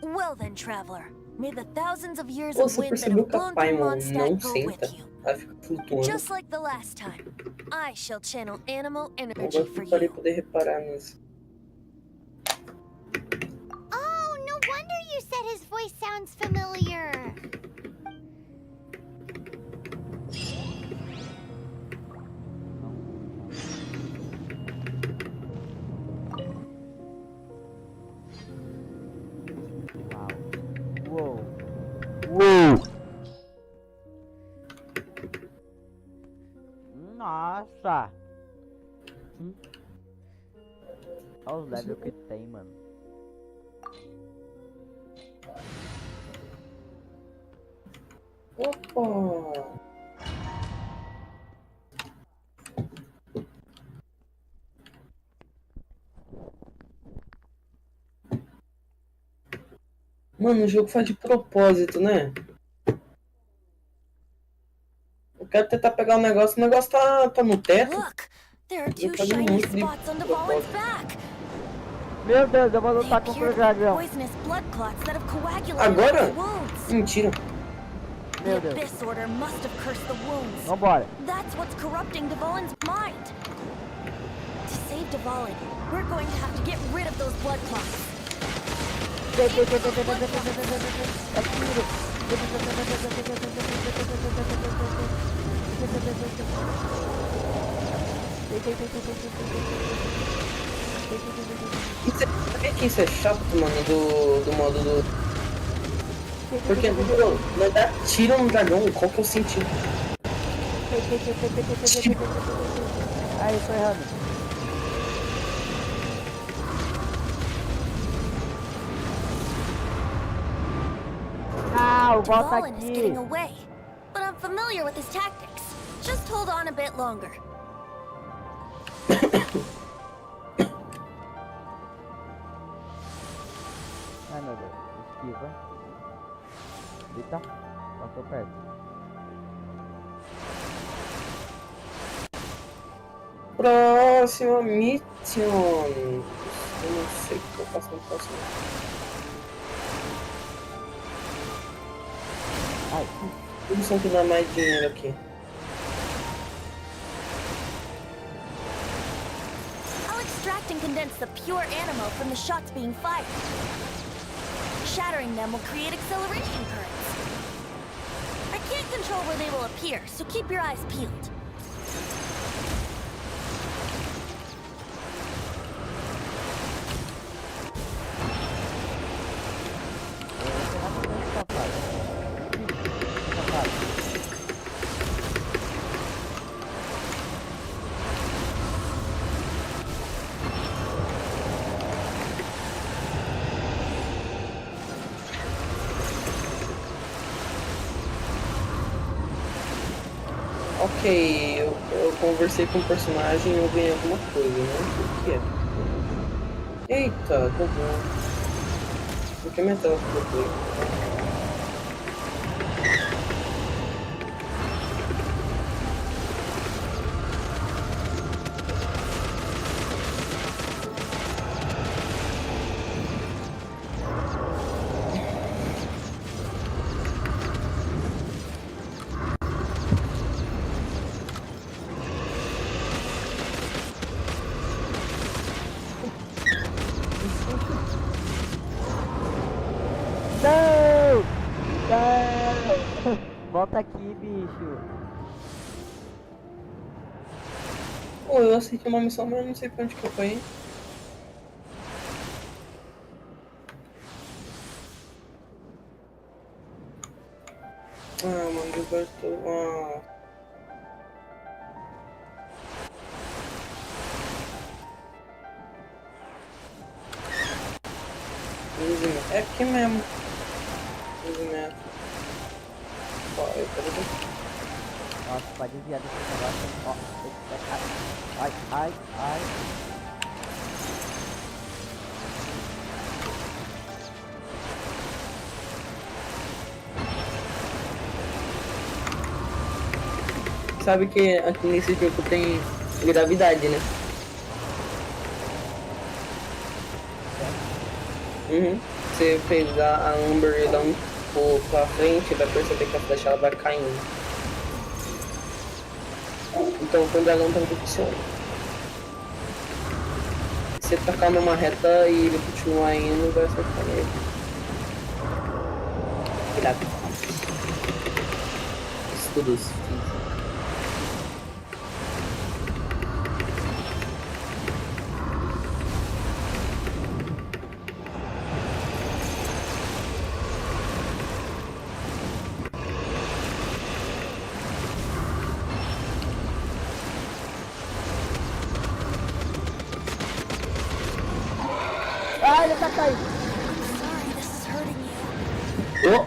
Well then, traveler, May the thousands of years Pô, of você wind that percebeu have que a blown through Paimon não Mondstadt go senta? with you. Ela fica flutuando. Just like the last time, I shall channel animal energy Agora que for eu parei you. poder reparar nisso. Oh, no wonder you said his voice sounds familiar. Uou. Uou. Nossa. Olha os levels que tem, mano. Opa! Mano, o jogo faz de propósito, né? Eu quero tentar pegar o negócio tá no teto. Look, there are two Eu falei shiny muito de spots on Dvalin's propósito. back. Meu Deus, eu vou They lutar contra appear o to be dragão. poisonous blood clots that have coagulated Agora? his wounds. Mentira. The Meu Deus. Abyss Order must have cursed the wounds. Vambora. That's what's corrupting Dvalin's mind. To save Dvalin, we're going to have to get rid of those blood clots. É tiro. Sabia que isso é chato, mano, do modo do... Porque, meu, mandar tiro no dragão, qual que é o sentido? Ai, eu tô errando. Não, volta Dvalin is aqui. getting away, but I'm familiar with his tactics. Just hold on a bit longer. Ai, meu Deus. Esquiva. Eita. Passou perto. Próxima mission. Eu não sei o que eu faço no próximo. Ai. Tudo são que dá mais dinheiro aqui. I'll extract and condense the pure animal from the shots being fired. Shattering them will create acceleration currents. I can't control where they will appear, so keep your eyes peeled. Ok, eu conversei com o personagem e eu ganhei alguma coisa, né? O que é? Eita, tá bom. Por que minha tela ficou preta? Não! Não! Volta aqui, bicho. Pô, eu aceitei uma missão, mas eu não sei pra onde que eu fui. Ah, mano, Gilberto. Ah. É aqui mesmo. 15 metros. Ó, eu quero ver. Nossa, pode desviar desse negócio. Ó, ai, ai, ai. Sabe que aqui nesse jogo tem gravidade, né? Uhum. você pegar a Amber e dar um pulo pra frente, vai perceber que a flecha ela vai caindo. Então quando a lâmpada funciona. Se você tacar numa reta e ele continuar indo, vai acertar nele. Cuidado. Estudos físicos. Ah, ele tá caindo. Sorry, this is hurting you.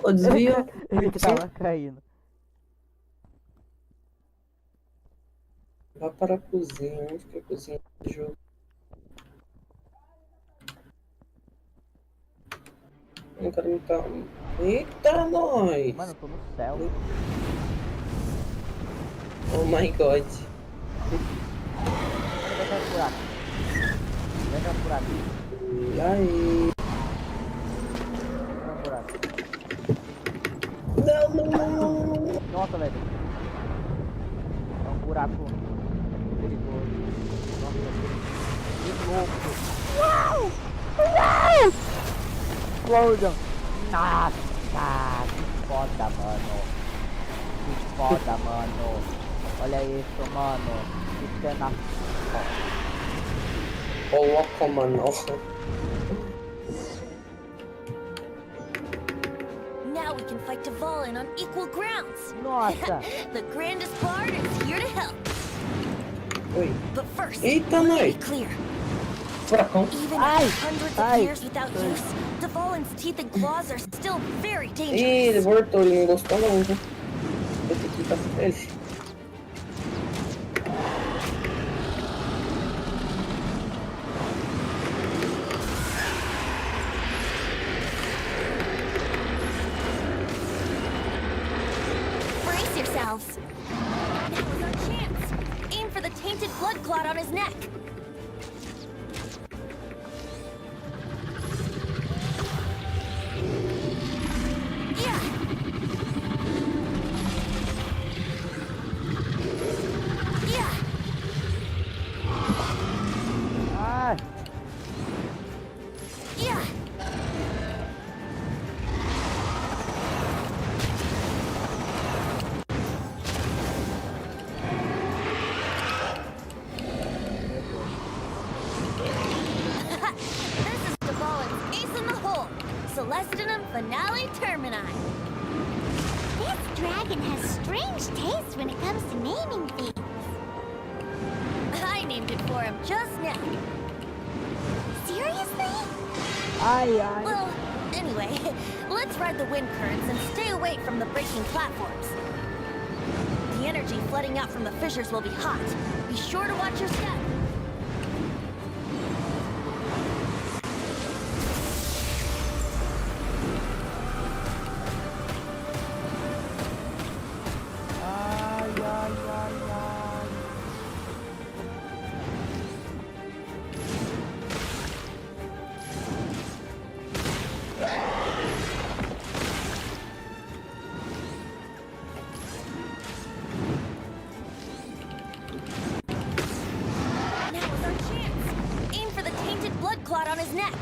O desvio. Ele que tava caindo. Vai para a cozinha. Onde que é a cozinha do jogo? Não quero me tá. Eita, nós! Mano, eu tô no céu. Oh my god. Deixa eu buraco. Deixa eu buraco. E aí? Deixa eu buraco. Não. Nossa, velho. É um buraco perigoso. Nossa, que louco. Uau! Uau! Explodam. Nossa, que foda, mano. Que foda, mano. Olha isso, mano. Que cena foda. Coloca, mano. Now we can fight Dvalin on equal grounds. Nossa. The grandest bard is here to help. Oi. But first, Eita, let me nós. be clear. Furacão. Even Ai, after hundreds ai. of years without use, Dvalin's teeth and claws are still very Ih, ele dangerous. voltou, ele não gostou não, viu? Eu tenho que ir pra ele. Brace yourselves. Now is our chance. Aim for the tainted blood clot on his neck. Yeah. Yeah. Ai. Yeah. This is Dvalin's ace in the hole. Celestinum Finale Termini. This dragon has strange taste when it comes to naming things. I named it for him just now. Seriously? Ai, ai. Well, anyway, let's ride the wind currents and stay away from the breaking platforms. The energy flooding out from the fissures will be hot. Be sure to watch your step. Ai, ai, ai, ai. Now is our chance. Aim for the tainted blood clot on his neck.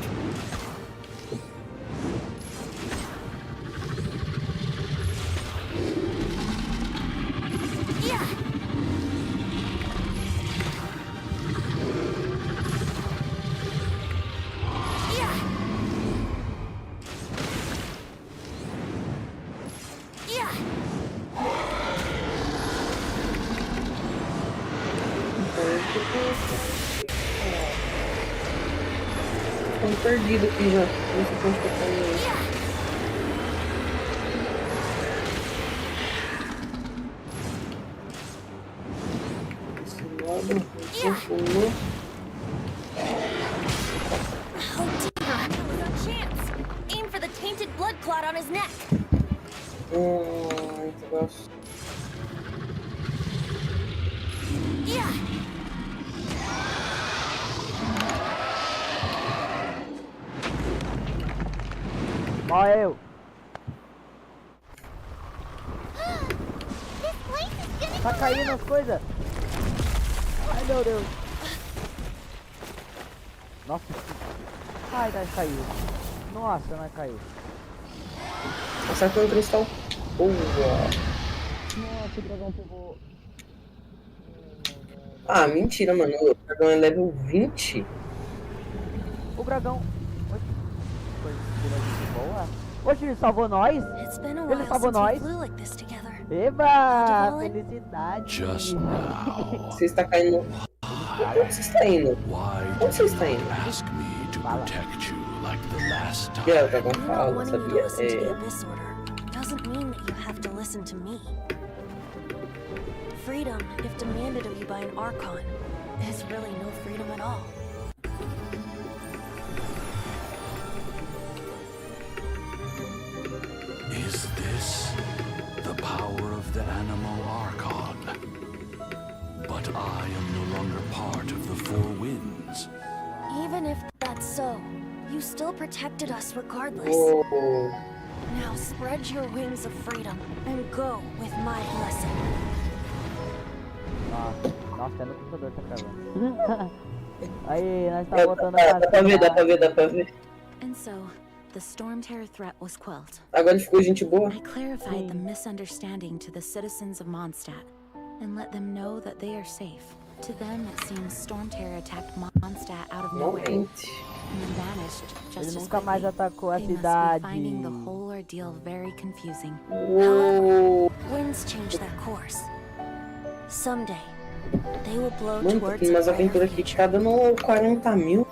Yeah. Yeah. Yeah. Tô perdido aqui já. Não sei onde que eu tô indo. Yeah. Esse lado, fundo. Oh dear. Now is our chance. Aim for the tainted blood clot on his neck. Muito gosto. Yeah. Olha eu. This place is gonna Tá caindo as coisas. Ai, meu Deus. Nossa. Ai, caiu. Nossa, não caiu. Acertou um cristal. Boa. Nossa, o dragão pegou. Ah, mentira, mano. O dragão é level 20. O dragão. Oxi. Coisa boa. Oxi, ele salvou nós? It's been a Ele while salvou since we nós? flew like this together. Eba! Devon? Felicidade. Just now, Você está caindo. Onde você está indo? why Onde você está indo? ask me to protect you like the last E aí, o time? dragão Me not fala, wanting you to sabia? listen to the É. Abyss Order doesn't mean that you have to listen to me. Freedom, if demanded of you by an Archon, is really no freedom at all. Is this the power of the animal Archon? But I am no longer part of the Four Winds. Even if that's so, you still protected us regardless. Oh. Now spread your wings of freedom and go with my blessing. Nossa, até no computador tá travando. Aí, nós tá É, voltando dá pra ver, dá cima. pra ver, dá pra ver. And so, the Storm Terror threat was quelled. Agora ficou gente boa. I clarified the misunderstanding to the citizens of Mondstadt and let them know that they are safe. To them, it seems Storm Terror attacked Mondstadt out of nowhere and Realmente. then vanished just Ele as nunca mais quickly. atacou a They must be cidade. finding the whole ordeal very confusing. Uou. Winds change their course. Someday, they will blow Mano, towards tem a umas brighter aventuras aqui que future. tá dando 40 mil.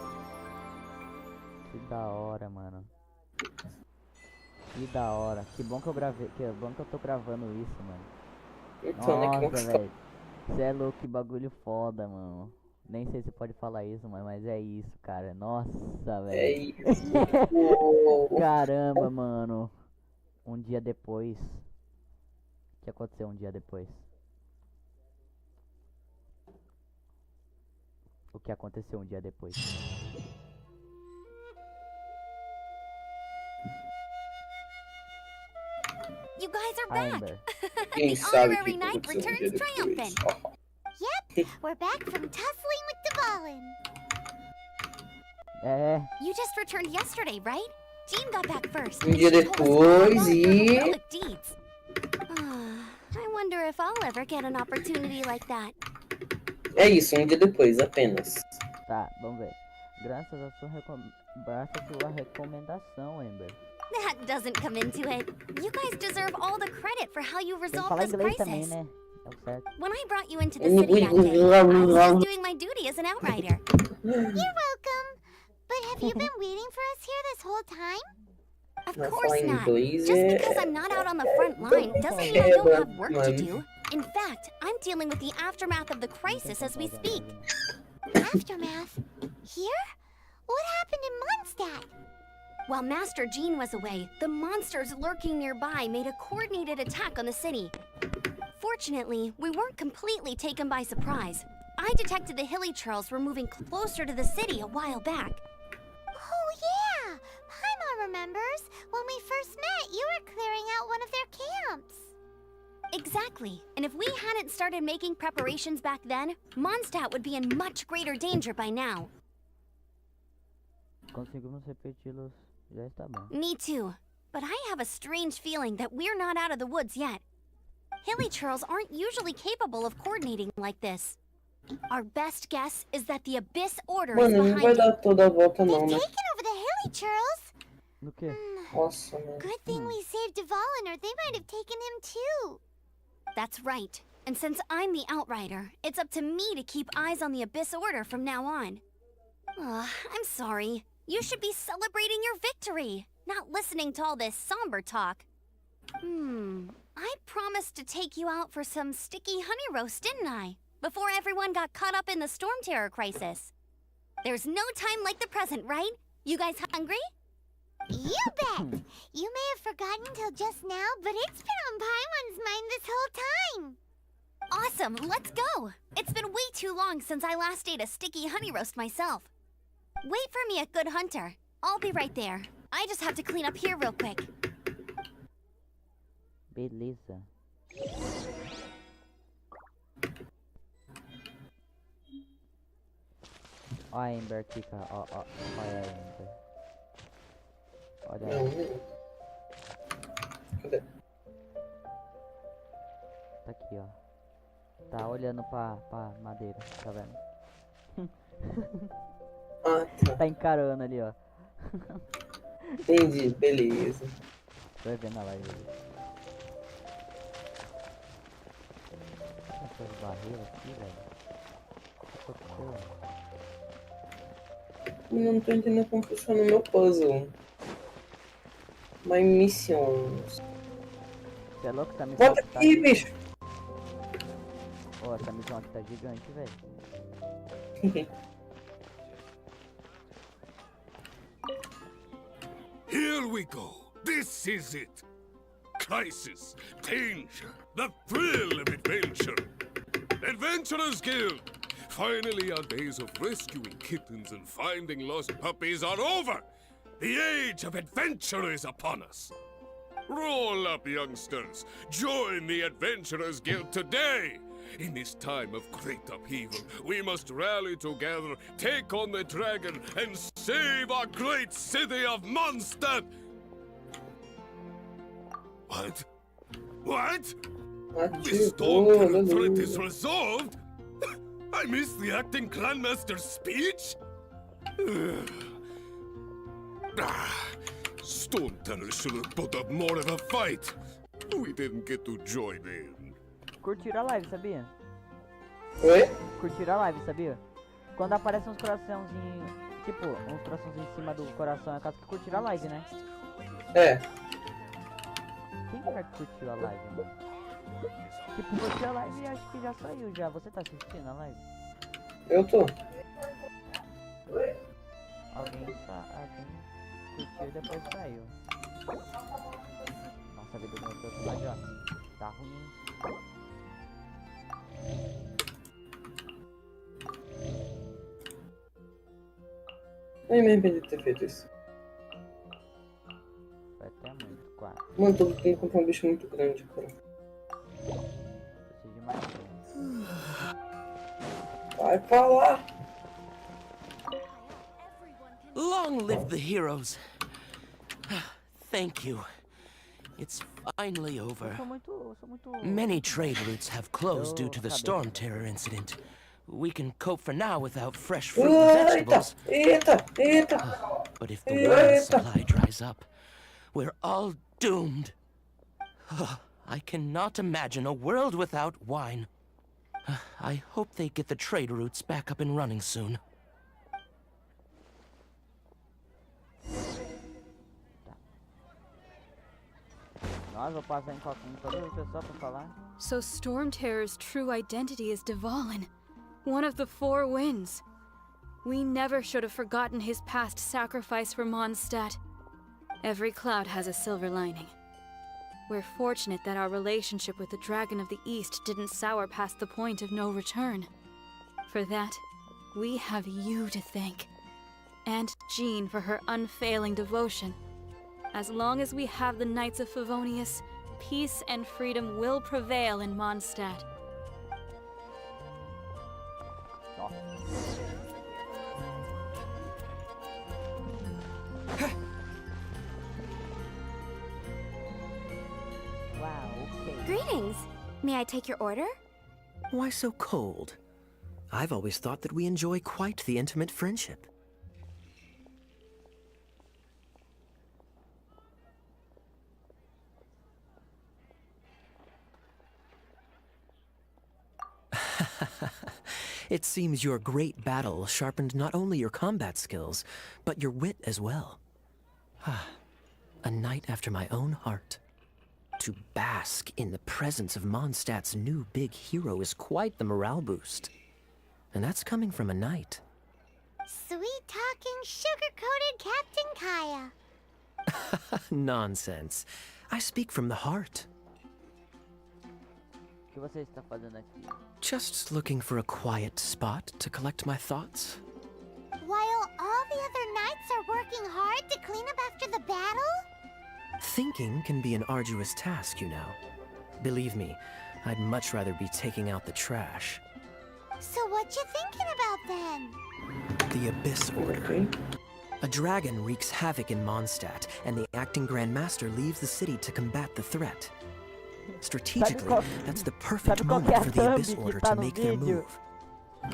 Que da hora, mano. Que da hora. Que bom que eu gravei. Que bom que eu tô gravando isso, mano. Então, né? Que Nossa, bom velho. Cê é louco, que bagulho foda, mano. Nem sei se pode falar isso, mas é isso, cara. Nossa, É velho. isso. Uou. Caramba, mano. Um dia depois. O que aconteceu um dia depois? O que aconteceu um dia depois? You guys are A back. Amber. Quem The sabe honorary que knight aconteceu um dia returns depois. triumphant. Yep, we're back from tussling with Dvalin. É. You just returned yesterday, right? Jean got back first. Um and dia she told us all depois about your e- heroic deeds. I wonder if I'll ever get an opportunity like that. É isso, um dia depois, apenas. Tá, vamos ver. Graças à sua recomendação, Amber. That doesn't come into it. You guys deserve all the credit for how you Tem que resolved falar this inglês também, crisis. né? É o certo. When I brought you into the city that day, I was just doing my duty as an outrider. You're welcome. But have you been waiting for us here this whole time? Of Vai course falar not. inglês Just é... because I'm not out on the front line doesn't mean I don't have work to do. In fact, I'm dealing with the aftermath of the crisis as we speak. Aftermath? Here? What happened in Mondstadt? While Master Jean was away, the monsters lurking nearby made a coordinated attack on the city. Fortunately, we weren't completely taken by surprise. I detected the Hilly Churls were moving closer to the city a while back. Oh yeah! Paimon remembers. When we first met, you were clearing out one of their camps. Exactly. And if we hadn't started making preparations back then, Mondstadt would be in much greater danger by now. Conseguimos repeti-los. Já está bom. Me too. But I have a strange feeling that we're not out of the woods yet. Hilly Churls aren't usually capable of coordinating like this. Our best guess is that the Abyss Order is Mano, não vai behind dar it. toda a volta não, They've né? taken over the Hilly Churls. No quê? Nossa, mano. Good thing we saved Dvalin, or they might have taken him too. That's right. And since I'm the Outrider, it's up to me to keep eyes on the Abyss Order from now on. I'm sorry. You should be celebrating your victory, not listening to all this somber talk. I promised to take you out for some sticky honey roast, didn't I? Before everyone got caught up in the Storm Terror crisis. There's no time like the present, right? You guys hungry? You bet! You may have forgotten till just now, but it's been on Paimon's mind this whole time. Awesome, let's go! It's been way too long since I last ate a sticky honey roast myself. Wait for me at Good Hunter. I'll be right there. I just have to clean up here real quick. Beleza. Ó a Amber aqui, cara. Ó, ó. Olha a Amber. Olha ela. Cadê? Tá aqui, ó. Tá olhando pra madeira, tá vendo? Ah, tá. Tá encarando ali, ó. Entendi, beleza. Vai ver na live. Essas barreiras aqui, velho. O que aconteceu? Eu não tô entendendo como funciona o meu puzzle. My missions. Você é louco? Essa missão Bota aqui tá aqui, bicho. Ó, essa missão aqui tá gigante, velho. Here we go. This is it. Crisis, danger, the thrill of adventure. Adventurers Guild. Finally, our days of rescuing kittens and finding lost puppies are over. The age of adventure is upon us. Roll up, youngsters. Join the Adventurers Guild today. In this time of great upheaval, we must rally together, take on the dragon, and save our great city of Mondstadt! What? What? The Stormterror threat is resolved? I missed the acting clanmaster's speech? Stormterror should have put up more of a fight. We didn't get to join in. Curtiram a live, sabia? Oi? Curtiram a live, sabia? Quando aparece uns coraçãozinhos, tipo, uns coraçãozinhos em cima do coração, é caso que curtiram a live, né? É. Quem que curtiu a live, mano? Tipo, curtiu a live e acho que já saiu já. Você tá assistindo a live? Eu tô. Alguém curtiu e depois saiu. Nossa, a vida do meu personagem, ó, tá ruim. Nem me arrependi de ter feito isso. Foi até muito, quase. Mano, tô tentando comprar um bicho muito grande, cara. Preciso de mais um. Vai pra lá! Long live the heroes. Thank you. It's finally over. Eu sou muito... Many trade routes have closed due to the Sabe. storm terror incident. We can cope for now without fresh fruit and vegetables. Eita! But if the wine supply dries up, we're all doomed. I cannot imagine a world without wine. I hope they get the trade routes back up and running soon. Nós vou passar em todas as pessoas pra falar. So Storm Terror's true identity is Dvalin, one of the Four Winds. We never should have forgotten his past sacrifice for Mondstadt. Every cloud has a silver lining. We're fortunate that our relationship with the Dragon of the East didn't sour past the point of no return. For that, we have you to thank. And Jean for her unfailing devotion. As long as we have the Knights of Favonius, peace and freedom will prevail in Mondstadt. Wow, okay. Greetings. May I take your order? Why so cold? I've always thought that we enjoy quite the intimate friendship. It seems your great battle sharpened not only your combat skills, but your wit as well. A knight after my own heart. To bask in the presence of Mondstadt's new big hero is quite the morale boost. And that's coming from a knight. Sweet-talking, sugar-coated Captain Kaya. Nonsense. I speak from the heart. O que você está fazendo aqui? Just looking for a quiet spot to collect my thoughts. While all the other knights are working hard to clean up after the battle? Thinking can be an arduous task, you know. Believe me, I'd much rather be taking out the trash. So what you thinking about then? The Abyss Order. Ok. A dragon wreaks havoc in Mondstadt, and the acting Grand Master leaves the city to combat the threat. Strategically, that's the perfect moment for the Abyss Order to make their move.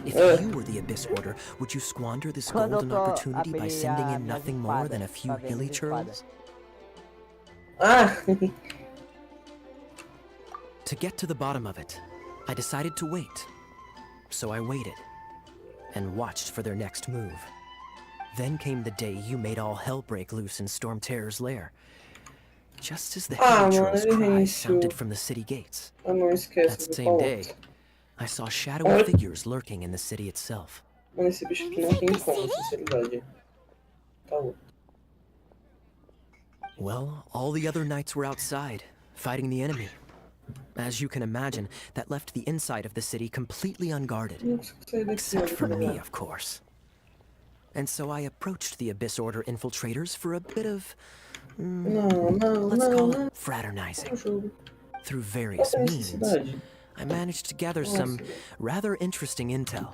If you were the Abyss Order, would you squander this golden opportunity by sending in nothing more than a few hilly churls? Ah! To get to the bottom of it, I decided to wait. So I waited, and watched for their next move. Then came the day you made all hell break loose in Storm Terror's lair. Just as the hilly churls' cries sounded from the city gates. Eu não esqueço That do same pau. day, I saw shadowy figures lurking in the city itself. Mano, esse bicho aqui não tem como, sinceridade. Tá louco. Well, all the other knights were outside, fighting the enemy. As you can imagine, that left the inside of the city completely unguarded. Não consigo sair daqui. Except for olha me, lá. of course. And so I approached the Abyss Order infiltrators for a bit of, Não, não, let's não, call não. it fraternizing. Jogo. Through Qual various é a means, necessidade? I managed to gather some rather interesting intel.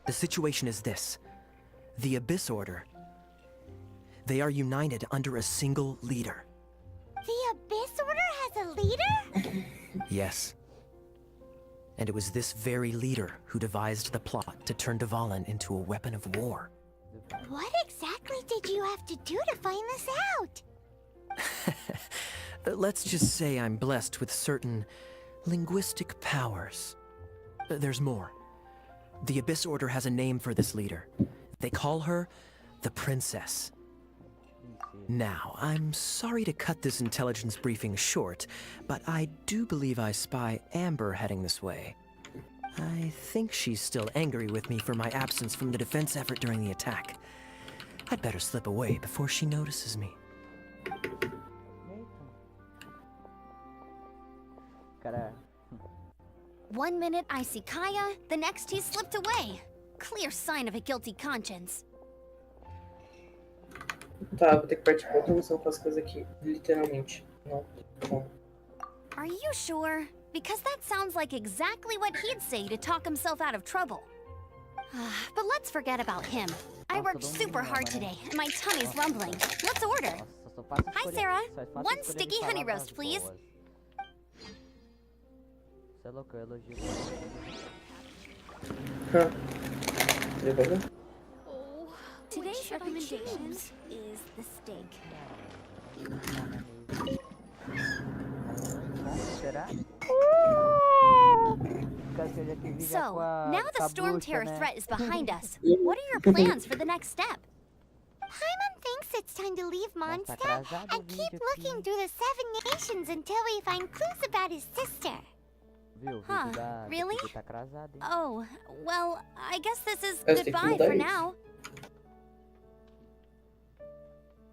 The situation is this. The Abyss Order. They are united under a single leader. The Abyss Order has a leader? Yes. And it was this very leader who devised the plot to turn Dvalin into a weapon of war. What exactly did you have to do to find this out? Let's just say I'm blessed with certain linguistic powers. There's more. The Abyss Order has a name for this leader. They call her the Princess. Now, I'm sorry to cut this intelligence briefing short, but I do believe I spy Amber heading this way. I think she's still angry with me for my absence from the defense effort during the attack. I'd better slip away before she notices me. Cara, 1 minute I see Kaya, the next he slipped away. Clear sign of a guilty conscience. Tá, vou ter que partir pra outra missão com as coisas aqui. Literalmente. Não, não. Are you sure? Because that sounds like exactly what he'd say to talk himself out of trouble. But let's forget about him. I worked super hard today, and my tummy's rumbling. Let's order. nossa, só fácil Hi, escolher- Sarah. só é fácil One escolher sticky de honey palavras roast, please. boas. Você é louco, eu elogio. Devagar. Today's recommendations is the steak. Será? So, now the storm terror né? threat is behind us. What are your plans for the next step? Paimon thinks it's time to leave Mondstadt atrasado o and keep vídeo looking aqui. through the 7 nations until we find clues about his sister. Viu? O Huh, vídeo da really? vídeo tá atrasado, hein? Oh, well, I guess this is Mas tem que goodbye mudar for isso. now.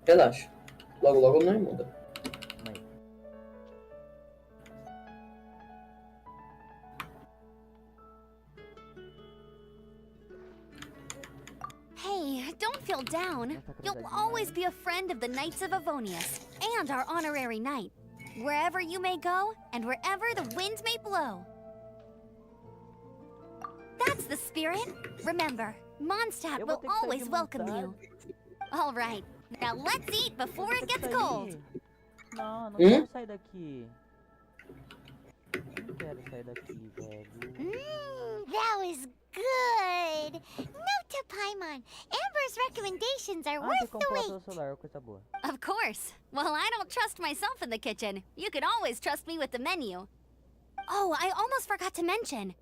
Relaxa. Logo, logo não muda. Mãe. Hey, don't feel down. You'll always be a friend of the Knights of Avonius and our honorary knight. Wherever you may go and wherever the wind may blow. That's the spirit. Remember, Mondstadt Eu vou will ter que sair always de welcome you. All right, now let's eat before it gets cold. Não, não quero sair daqui. Não quero sair daqui, velho. That was good. Note to Paimon, Amber's recommendations are Ah, tem worth como the pular wait. pelo celular, coisa boa. Of course. Well, I don't trust myself in the kitchen. You can always trust me with the menu. Oh, I almost forgot to mention.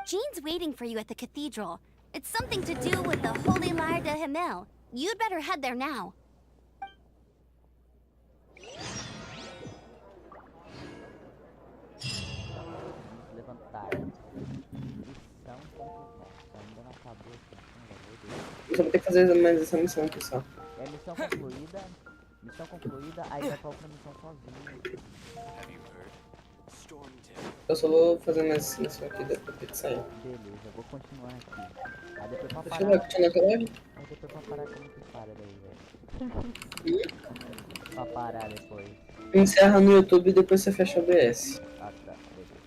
Jean's waiting for you at the cathedral. It's something to do with the Holy Lyre de Himmel. You'd better head there now. Vamos levantar. Missão completada. Ainda não acabou essa missão, meu Deus. Eu só vou ter que fazer mais essa missão aqui só. É missão concluída. Missão concluída, aí vai pra outra missão sozinho. Eu só vou fazer mais essa missão aqui depois de sair. Beleza, eu vou continuar aqui. Aí depois pra Deixa eu ver o parar. que tinha naquela live. Aí depois pra parar como que para daí, velho. Pra parar depois. Encerra no YouTube e depois você fecha o OBS. Ah, tá, beleza.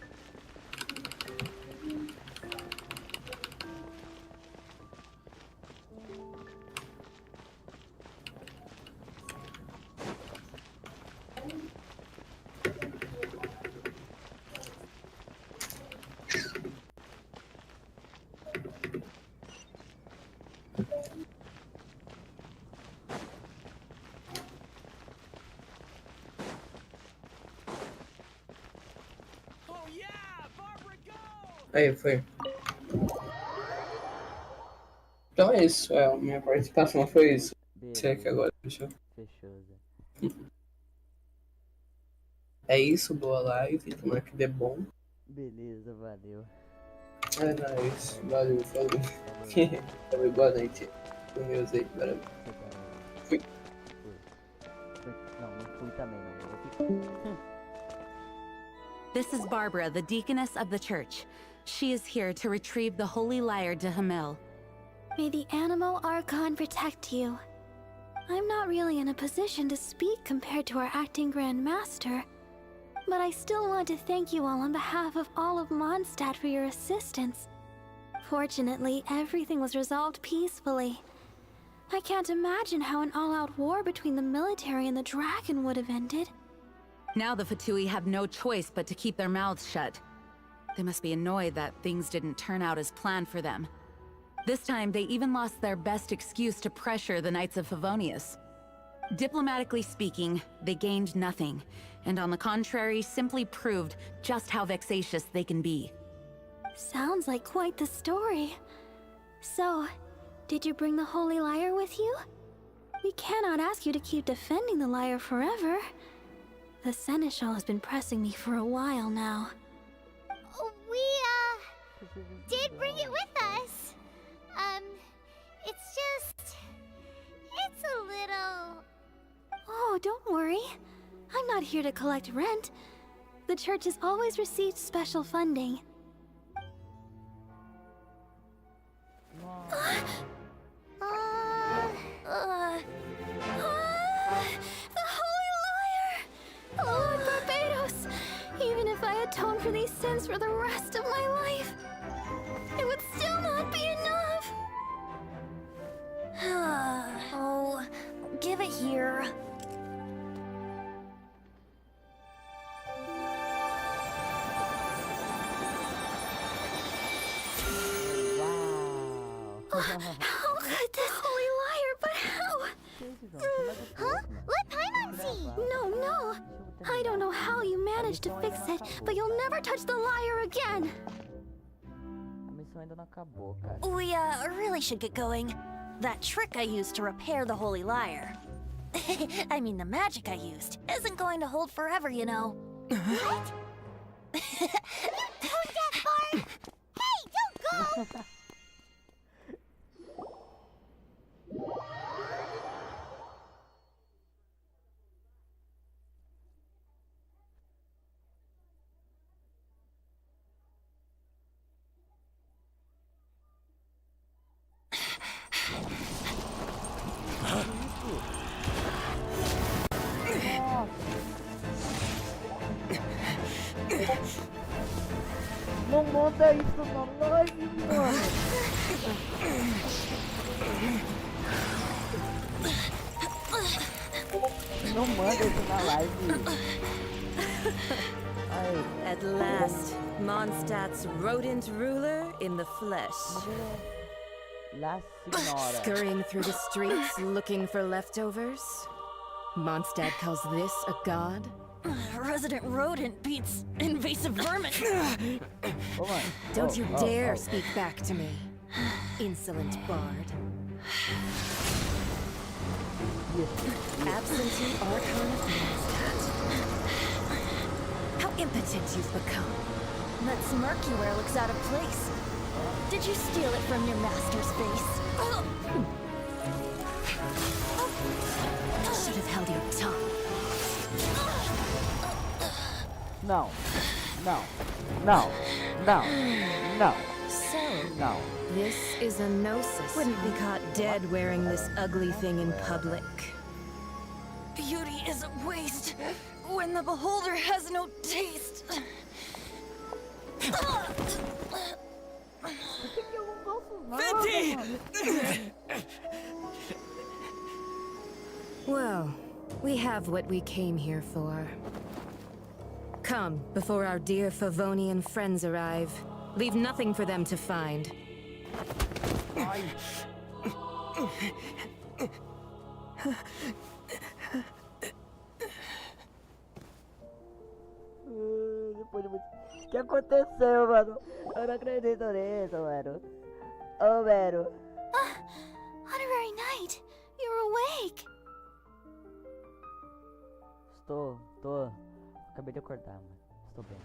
Aí, foi. Então é isso, a minha participação foi isso. Você aqui agora, fechou? Fechou, Zé. É isso, boa live, tomara que dê bom. Beleza, valeu. É nóis, valeu, falou. Falou. Falou, boa noite. Com Deus aí, valeu. Fui. Não, não fui também, não. Eu fiquei. This is Barbara, the deaconess of the church. She is here to retrieve the holy lyre to Hamel. May the Animo Archon protect you. I'm not really in a position to speak compared to our acting Grand Master, but I still want to thank you all on behalf of all of Mondstadt for your assistance. Fortunately, everything was resolved peacefully. I can't imagine how an all-out war between the military and the dragon would have ended. Now the Fatui have no choice but to keep their mouths shut. They must be annoyed that things didn't turn out as planned for them. This time, they even lost their best excuse to pressure the Knights of Favonius. Diplomatically speaking, they gained nothing, and on the contrary, simply proved just how vexatious they can be. Sounds like quite the story. So, did you bring the Holy Lyre with you? We cannot ask you to keep defending the lyre forever. The Seneschal has been pressing me for a while now. We, did bring it with us. It's a little... Oh, don't worry. I'm not here to collect rent. The church has always received special funding. The Holy Lyre! Lord Barbados! Even if I atone for these sins for the rest of my life, it would still not be enough! Oh, give it here. How could this Holy Lyre, but how? Huh? Let Paimon see! No. I don't know how you managed to fix it, but you'll never touch the lyre again! A missão ainda não acabou, cara. We, really should get going. That trick I used to repair the Holy Lyre. I mean, the magic I used isn't going to hold forever, you know. What? Don't get Bart! Hey, don't go! Não manda isso na live, mano. Não manda isso na live. Ai. At last, Mondstadt's rodent ruler in the flesh. La Signora. Scurrying through the streets looking for leftovers? Mondstadt calls this a god? Resident rodent beats invasive vermin. Don't you dare speak back to me, insolent bard. Absentee Archon of Mondstadt. How impotent you've become. That smirk you wear looks out of place. Did you steal it from your master's face? Should have held your tongue. Não. So, Não. this is a gnosis. Wouldn't be caught dead wearing this ugly thing in public. Beauty is a waste when the beholder has no taste. Venti! Well, we have what we came here for. Come, before our dear Favonian friends arrive. Leave nothing for them to find. Depois de muito... O que aconteceu, mano? Eu não acredito nisso, mano. Ô, mano. Honorary Knight, you're awake. Estou. Acabei de acordar, mano. Estou bem.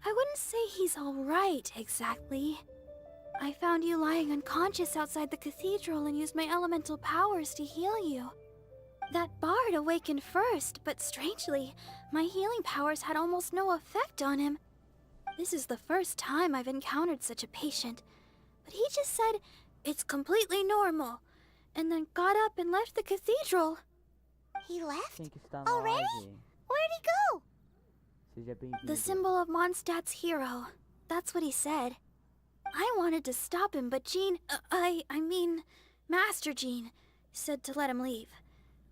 I wouldn't say he's all right, exactly. I found you lying unconscious outside the cathedral and used my elemental powers to heal you. That bard awakened first, but strangely, my healing powers had almost no effect on him. This is the first time I've encountered such a patient, but he just said it's completely normal, and then got up and left the cathedral. He left? Tem que estar Already? longe. Where'd he go? Seja bem-vindo. The symbol of Mondstadt's hero. That's what he said. I wanted to stop him, but Jean, I mean, Master Jean, said to let him leave.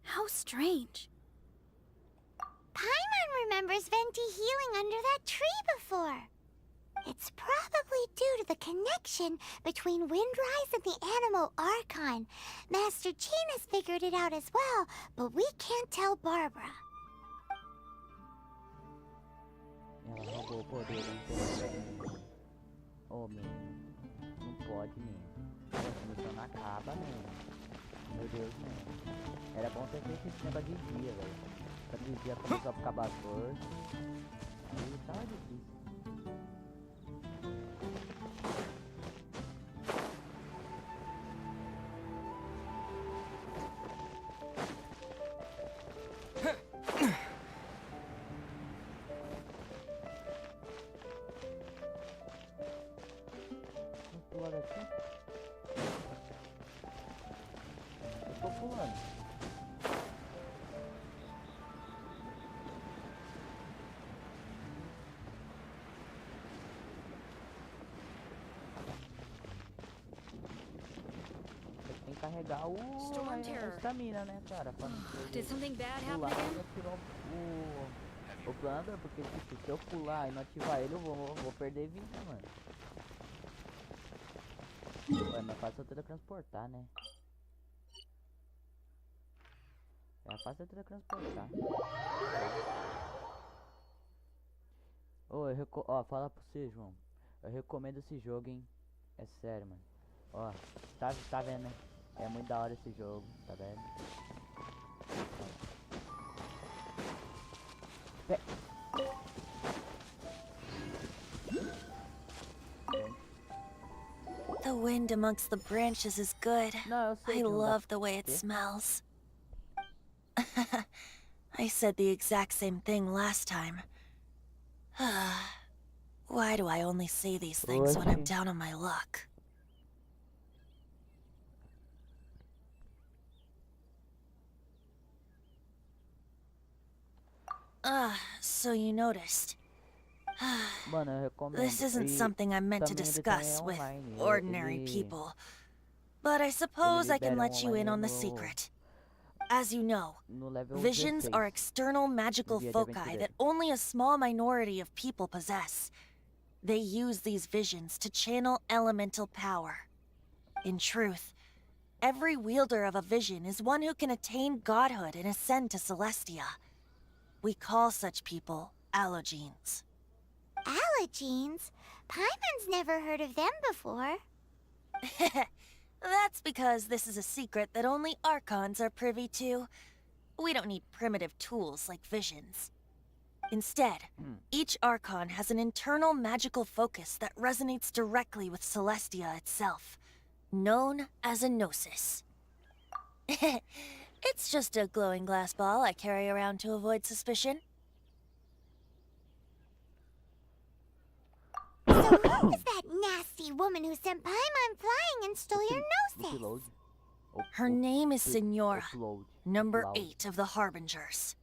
How strange. Paimon remembers Venti healing under that tree before. It's probably due to the connection between Windrise and the Animal Archon. Master Jean has figured it out as well, but we can't tell Barbara. Ela roubou o poder da internet. Ô, menino. Não pode, menino. Essa missão não acaba, menino. Meu Deus, menino. Era bom ter feito esse negócio de dia, velho. Quando de dia começou a ficar bator. Aí tava difícil. Pular aqui. Eu tô pulando. Tem que carregar a estamina, né, cara? Pra Did something bad happen pular again? e ativar o Plunder, porque tipo, se eu pular e não ativar ele, eu vou perder vida, mano. É mais fácil eu teletransportar, né? É fácil eu teletransportar. Ô, ó, fala pra você, João. Eu recomendo esse jogo, hein? É sério, mano. Ó, tá vendo, né? É muito da hora esse jogo, tá vendo? The wind amongst the branches is good. Não, eu sei I que não dá love the way it pra- smells. I said the exact same thing last time. Why do I only say these things when I'm down on my luck? So you noticed. Mano, eu recomendo. This isn't E something I'm meant to também ele discuss também é with online. ordinary Ele- people. But I suppose I can libera let you in on the no- secret. As you know, no level visions 16. are external magical Dia de foci aventureiro. that only a small minority of people possess. They use these visions to channel elemental power. In truth, every wielder of a vision is one who can attain godhood and ascend to Celestia. We call such people allogenes. Allogenes? Paimon's never heard of them before. That's because this is a secret that only Archons are privy to. We don't need primitive tools like visions. Instead, each Archon has an internal magical focus that resonates directly with Celestia itself, known as a gnosis. It's just a glowing glass ball I carry around to avoid suspicion. So who was that nasty woman who sent Paimon flying and stole your noses? Her name is Signora, number 8 of the Harbingers.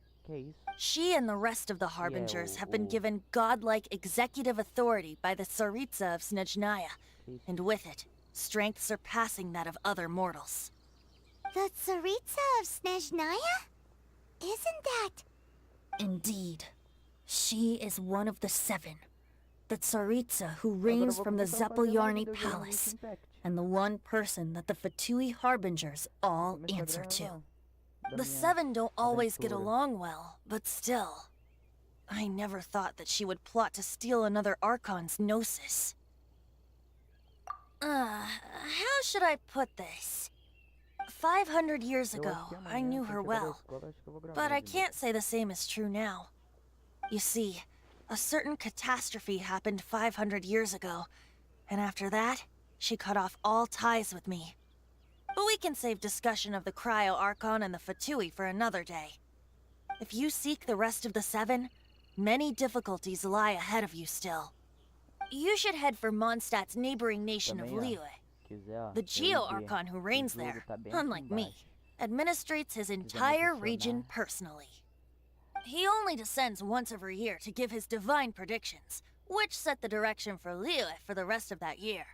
She and the rest of the Harbingers have been given godlike executive authority by the Tsaritsa of Snezhnaya, and with it, strength surpassing that of other mortals. The Tsaritsa of Snezhnaya? Isn't that... Indeed. She is one of the 7. The Tsaritsa who reigns from the Zeppeljorni Palace, and the one person that the Fatui Harbingers all answer to. The 7 don't always get along well, but still. I never thought that she would plot to steal another Archon's Gnosis. How should I put this? 500 years ago, I knew her well, but I can't say the same is true now. You see, a certain catastrophe happened 500 years ago, and after that, she cut off all ties with me. But we can save discussion of the Cryo Archon and the Fatui for another day. If you seek the rest of the 7, many difficulties lie ahead of you still. You should head for Mondstadt's neighboring nation of Liyue. The Geo Archon who reigns there, unlike me, administrates his entire region personally. He only descends once every year to give his divine predictions, which set the direction for Liyue for the rest of that year.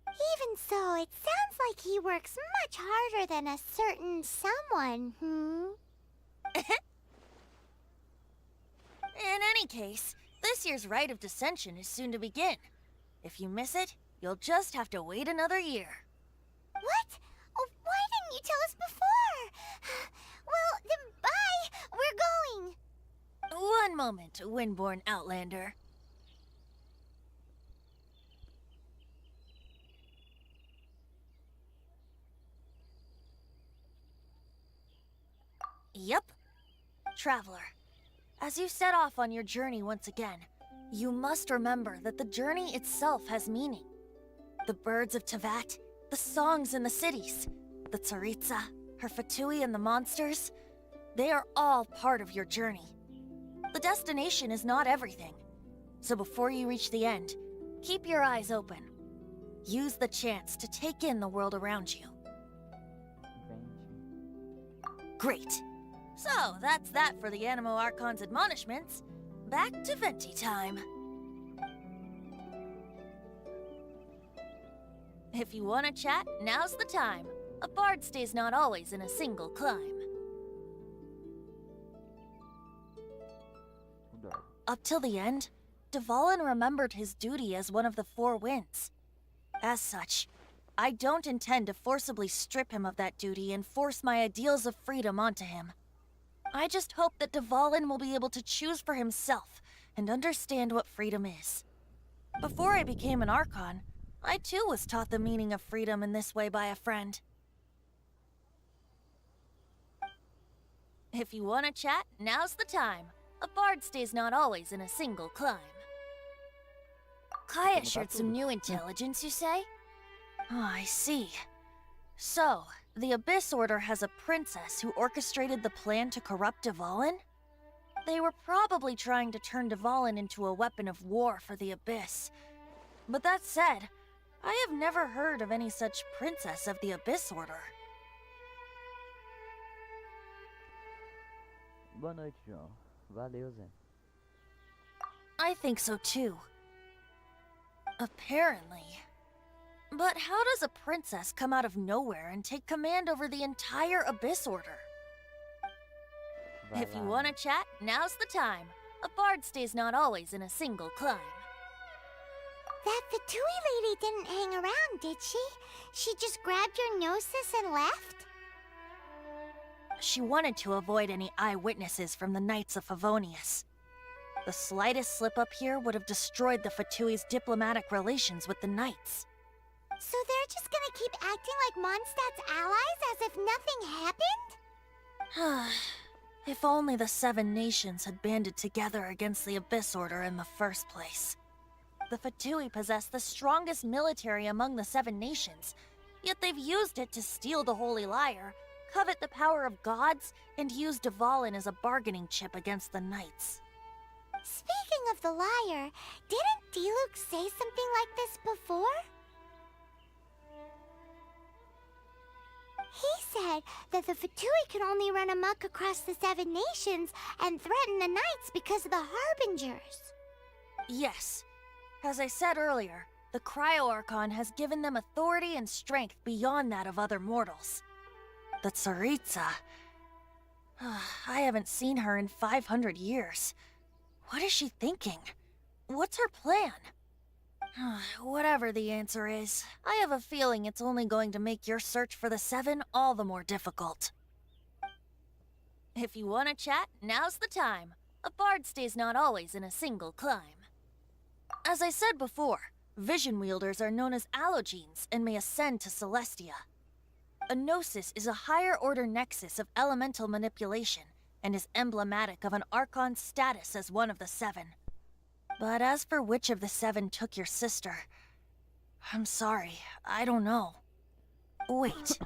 Even so, it sounds like he works much harder than a certain someone, In any case, this year's Rite of Descension is soon to begin. If you miss it, you'll just have to wait another year. What? Oh, why didn't you tell us before? Well, then bye! We're going! One moment, Windborn Outlander. Yep. Traveler, as you set off on your journey once again, you must remember that the journey itself has meaning. The birds of Tevat, the songs in the cities, the Tsaritsa, her Fatui and the monsters, they are all part of your journey. The destination is not everything, so before you reach the end, keep your eyes open. Use the chance to take in the world around you. Great. So, that's that for the Animo Archon's admonishments. Back to Venti time. If you want to chat, now's the time. A bard stays not always in a single climb. Up till the end, Dvalin remembered his duty as one of the 4 winds. As such, I don't intend to forcibly strip him of that duty and force my ideals of freedom onto him. I just hope that Dvalin will be able to choose for himself and understand what freedom is. Before I became an Archon, I too was taught the meaning of freedom in this way by a friend. If you want to chat, now's the time. A bard stays not always in a single climb. Kaya shared some new intelligence, you say? Oh, I see. So, the Abyss Order has a princess who orchestrated the plan to corrupt Dvalin? They were probably trying to turn Dvalin into a weapon of war for the Abyss. But that said, I have never heard of any such princess of the Abyss Order. Boa noite, João. Valeu, Zé. I think so too. Apparently. But how does a princess come out of nowhere and take command over the entire Abyss Order? If you want to chat, now's the time. A bard stays not always in a single climb. That Fatui lady didn't hang around, did she? She just grabbed your gnosis and left? She wanted to avoid any eyewitnesses from the Knights of Favonius. The slightest slip-up here would have destroyed the Fatui's diplomatic relations with the Knights. So they're just gonna keep acting like Mondstadt's allies as if nothing happened? If only the 7 nations had banded together against the Abyss Order in the first place. The Fatui possess the strongest military among the 7 nations, yet they've used it to steal the Holy Lyre, covet the power of gods, and use Dvalin as a bargaining chip against the knights. Speaking of the liar, didn't Diluc say something like this before? He said that the Fatui could only run amok across the 7 nations and threaten the knights because of the Harbingers. Yes. As I said earlier, the Cryo-Archon has given them authority and strength beyond that of other mortals. The Tsaritsa... I haven't seen her in 500 years. What is she thinking? What's her plan? Whatever the answer is, I have a feeling it's only going to make your search for the 7 all the more difficult. If you want to chat, now's the time. A bard stays not always in a single climb. As I said before, vision wielders are known as allogenes and may ascend to Celestia. A gnosis is a higher-order nexus of elemental manipulation and is emblematic of an Archon's status as one of the 7. But as for which of the 7 took your sister, I'm sorry, I don't know. Wait,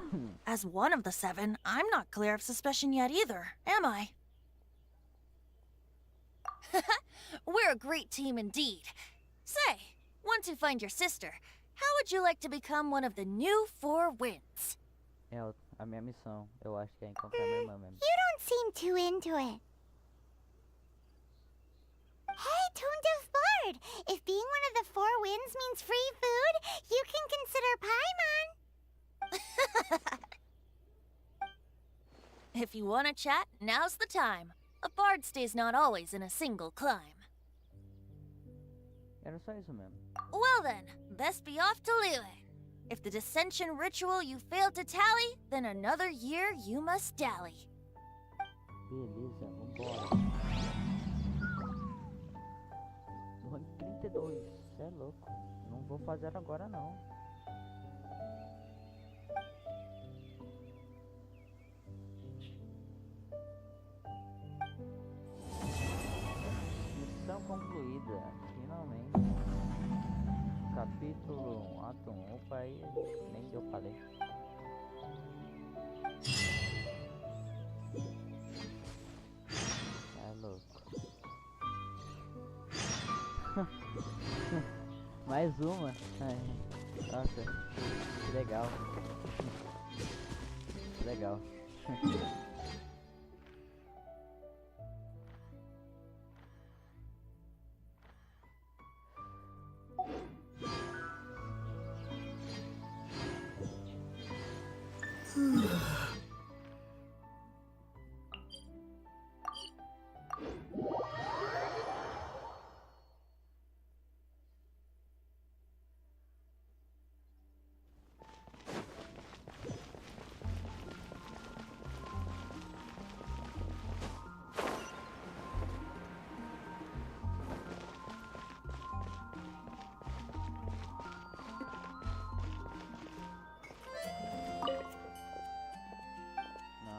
as one of the 7, I'm not clear of suspicion yet either, am I? We're a great team indeed. Say, once you find your sister, how would you like to become one of the new 4 winds? A minha missão, eu acho que é encontrar minha irmã mesmo. You don't seem too into it. Hey, Tone Deaf Bard! If being one of the 4 winds means free food, you can consider Paimon. If you want to chat, now's the time. A bard stays not always in a single climb. Era só isso mesmo. Well then, best be off to Liyue. If the dissension ritual you failed to tally, then another year you must dally. Beleza, vambora. No rank 32, cê é louco. Não vou fazer agora não. Missão concluída, finalmente. Capítulo 1, ato 1. Opa, aí nem deu pra ler. É louco. Mais uma. Nossa, que legal. Legal.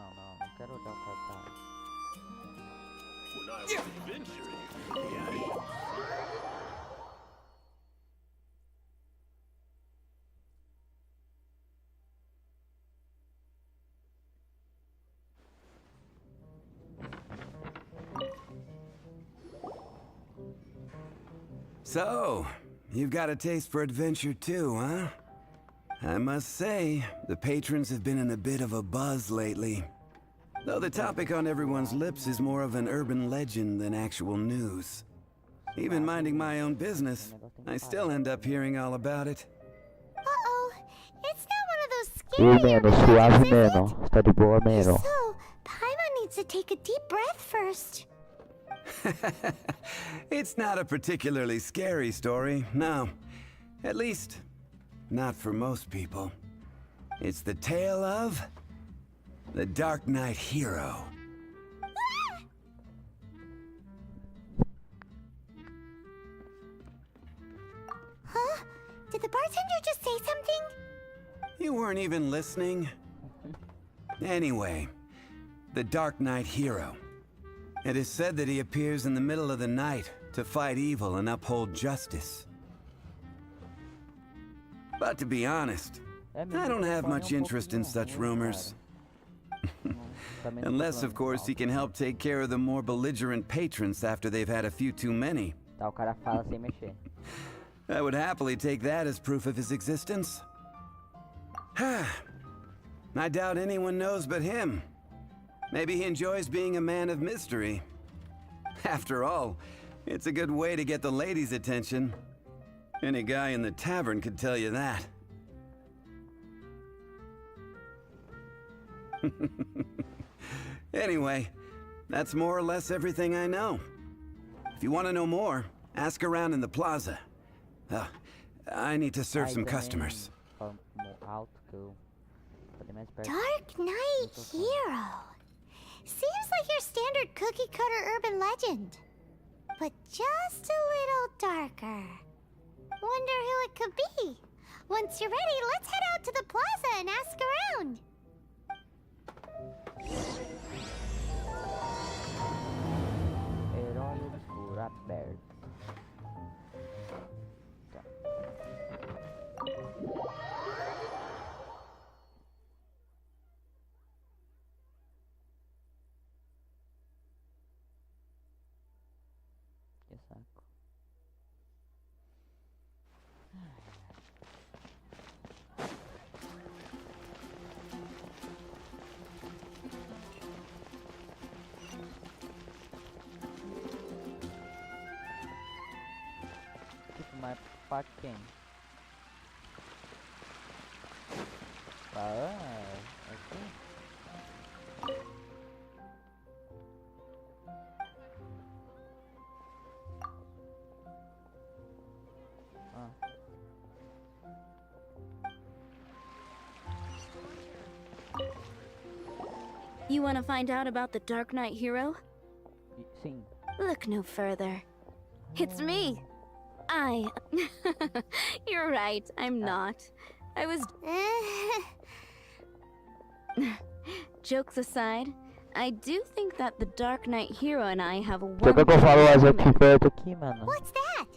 Não quero olhar o cartaz. When I was adventuring through the ashes. So, you've got a taste for adventure too, huh? I must say, the patrons have been in a bit of a buzz lately. Though the topic on everyone's lips is more of an urban legend than actual news. Even minding my own business, I still end up hearing all about it. Uh-oh, it's not one of those scary urban suave legends, is meno. Está de boa, meno. So, Paimon needs to take a deep breath first. It's not a particularly scary story, no. At least, not for most people. It's the tale of the Dark Knight hero. Huh? Did the bartender just say something? You weren't even listening? Anyway, the Dark Knight hero. It is said that he appears in the middle of the night to fight evil and uphold justice. But to be honest, I don't have much interest in such rumors. Também não tô Unless, falando of course, he alto. can help take care of the more belligerent patrons after they've had a few too many. Tá, o cara fala sem mexer. I would happily take that as proof of his existence. I doubt anyone knows but him. Maybe he enjoys being a man of mystery. After all, it's a good way to get the ladies' attention. Any guy in the tavern could tell you that. Anyway, that's more or less everything I know. If you want to know more, ask around in the plaza. I need to serve Ai, some também customers. fala alto que eu falei mais perto. Dark Knight Hero. Seems like your standard cookie cutter urban legend. But just a little darker. Wonder who it could be. Once you're ready, let's head out to the plaza and ask around. Herói obscuro aberto. Tá. Que saco. Tipo, mas pra quem? Aqui? You want to find out about the Dark Knight Hero? Sim. Look no further. It's me. You're right, I'm not. I was... Jokes aside, I do think that the Dark Knight Hero and I have one Quer que eu falo mais aqui perto aqui, mano? What's that?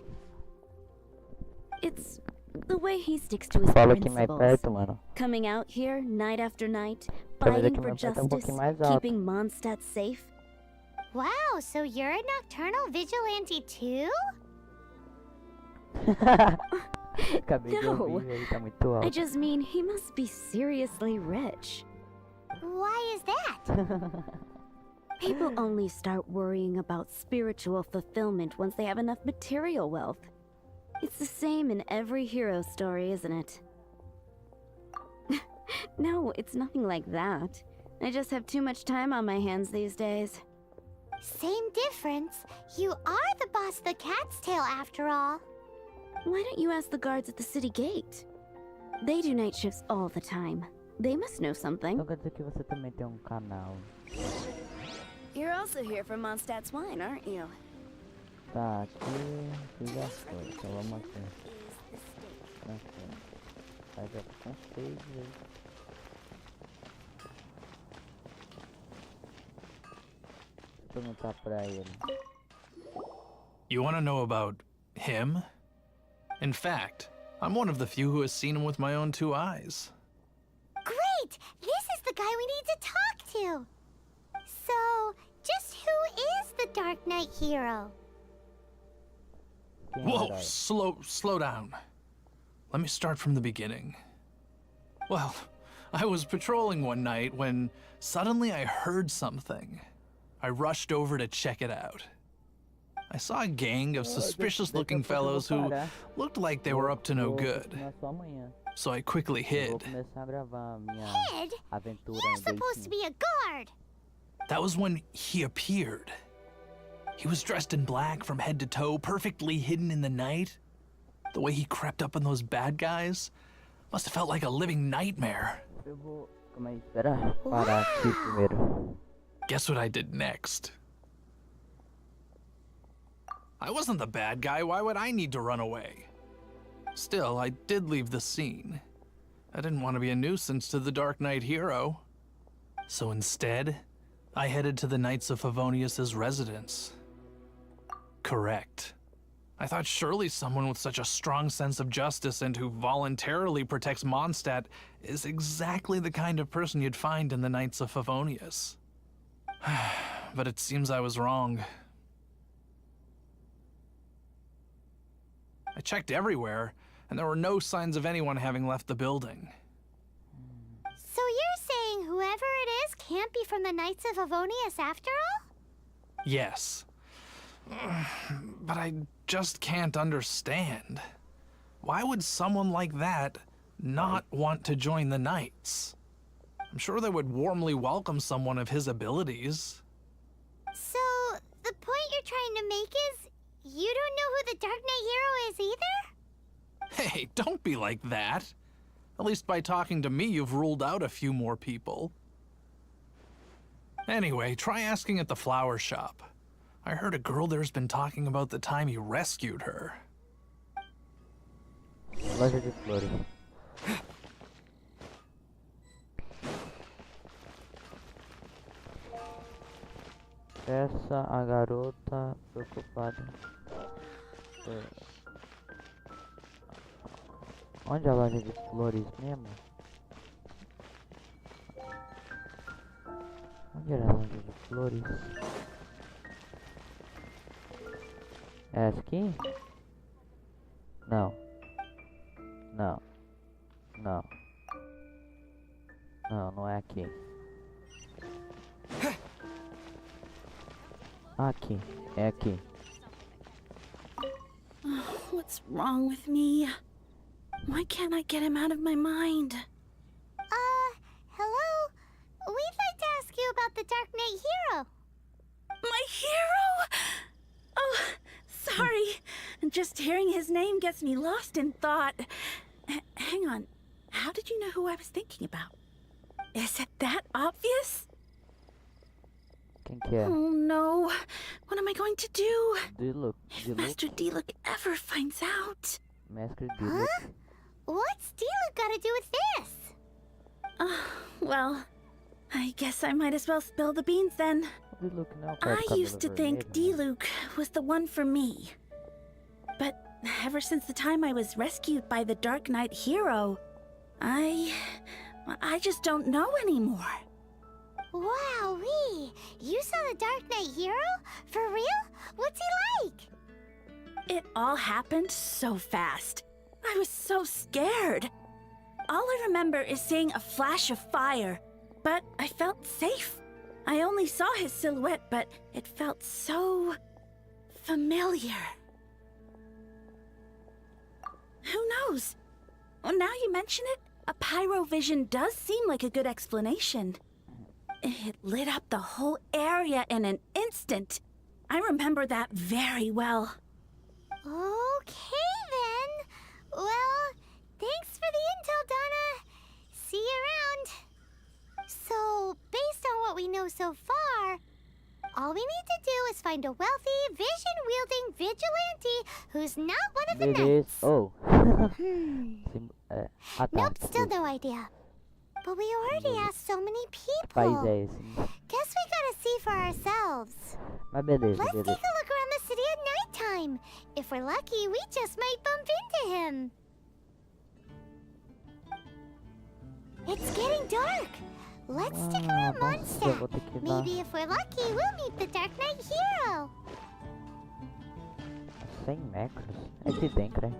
It's the way he sticks to his Fala aqui mais principles. perto, mano. Coming out here night after night, Quer ver fighting daqui for mais perto um justice, pouquinho mais alto. keeping Mondstadt safe. Wow, so you're a nocturnal vigilante too? Acabei de No. ouvir, ele tá muito alto. I just mean he must be seriously rich. Why is that? People only start worrying about spiritual fulfillment once they have enough material wealth. It's the same in every hero story, isn't it? No, it's nothing like that. I just have too much time on my hands these days. Same difference. You are the boss of the Cat's Tail after all. Why don't you ask the guards at the city gate? They do night shifts all the time. They must know something. Então quer dizer que você também tem um canal. You're also here for Mondstadt's wine, aren't you? Tá, aqui já foi. Então vamos aqui. Faz a com save aí. Vou perguntar pra ele. You want to know about him? In fact, I'm one of the few who has seen him with my own two eyes. Great! This is the guy we need to talk to. So, just who is the Dark Knight Hero? Quem é o Whoa, herói? slow down. Let me start from the beginning. Well, I was patrolling one night when suddenly I heard something. I rushed over to check it out. I saw a gang of suspicious-looking fellows who looked like they were up to no good. So I quickly hid. Hid? You're supposed to be a guard. That was when he appeared. He was dressed in black from head to toe, perfectly hidden in the night. The way he crept up on those bad guys must have felt like a living nightmare. Eu vou... Calma aí, espera parar aqui primeiro. Guess what I did next? I wasn't the bad guy, why would I need to run away? Still, I did leave the scene. I didn't want to be a nuisance to the Dark Knight Hero. So instead, I headed to the Knights of Favonius' residence. Correct. I thought surely someone with such a strong sense of justice and who voluntarily protects Mondstadt is exactly the kind of person you'd find in the Knights of Favonius. But it seems I was wrong. I checked everywhere, and there were no signs of anyone having left the building. So you're saying whoever it is can't be from the Knights of Favonius after all? Yes. But I just can't understand. Why would someone like that not want to join the Knights? I'm sure they would warmly welcome someone of his abilities. So, the point you're trying to make is you don't know who the Dark Knight hero is either? Hey, don't be like that. At least by talking to me, you've ruled out a few more people. Anyway, try asking at the flower shop. I heard a girl there's been talking about the time you rescued her. Loja de flores. Essa a garota preocupada. Onde é a loja de flores mesmo? Onde era a loja de flores? É essa aqui? Não. Não. Não. Não, não é aqui. Aqui. É aqui. What's wrong with me? Why can't I get him out of my mind? Hello? We'd like to ask you about the Dark Knight hero. My hero? Oh, sorry. Just hearing his name gets me lost in thought. Hang on. How did you know who I was thinking about? Is it that obvious? Quem que é? Oh no. What am I going to do? Diluc. If Master Diluc ever finds out. Mestre Diluc. Huh? What's Diluc got to do with this? Well, I guess I might as well spill the beans then. Diluc não é o cara I do cabelo used to think vermelho, né? Diluc was the one for me. But ever since the time I was rescued by the Dark Knight hero, I just don't know anymore. Wowee! You saw the Dark Knight hero? For real? What's he like? It all happened so fast. I was so scared. All I remember is seeing a flash of fire, but I felt safe. I only saw his silhouette, but it felt so familiar. Who knows? Well, now you mention it, a pyrovision does seem like a good explanation. It lit up the whole area in an instant. I remember that very well. Okay then. Well, thanks for the intel, Donna. See you around. So, based on what we know so far, all we need to do is find a wealthy, vision-wielding vigilante who's not one of the knights. Oh. Nope, still no idea. But we already asked so many people. País é esse? Guess we gotta see for ourselves. Mas beleza, Let's beleza. take a look around the city at nighttime. If we're lucky, we just might bump into him. It's getting dark. Let's stick around nossa, eu vou Mondstadt. ter que dar Maybe if we're lucky, we'll meet the Dark Knight hero. 100 metros. É aqui dentro, é?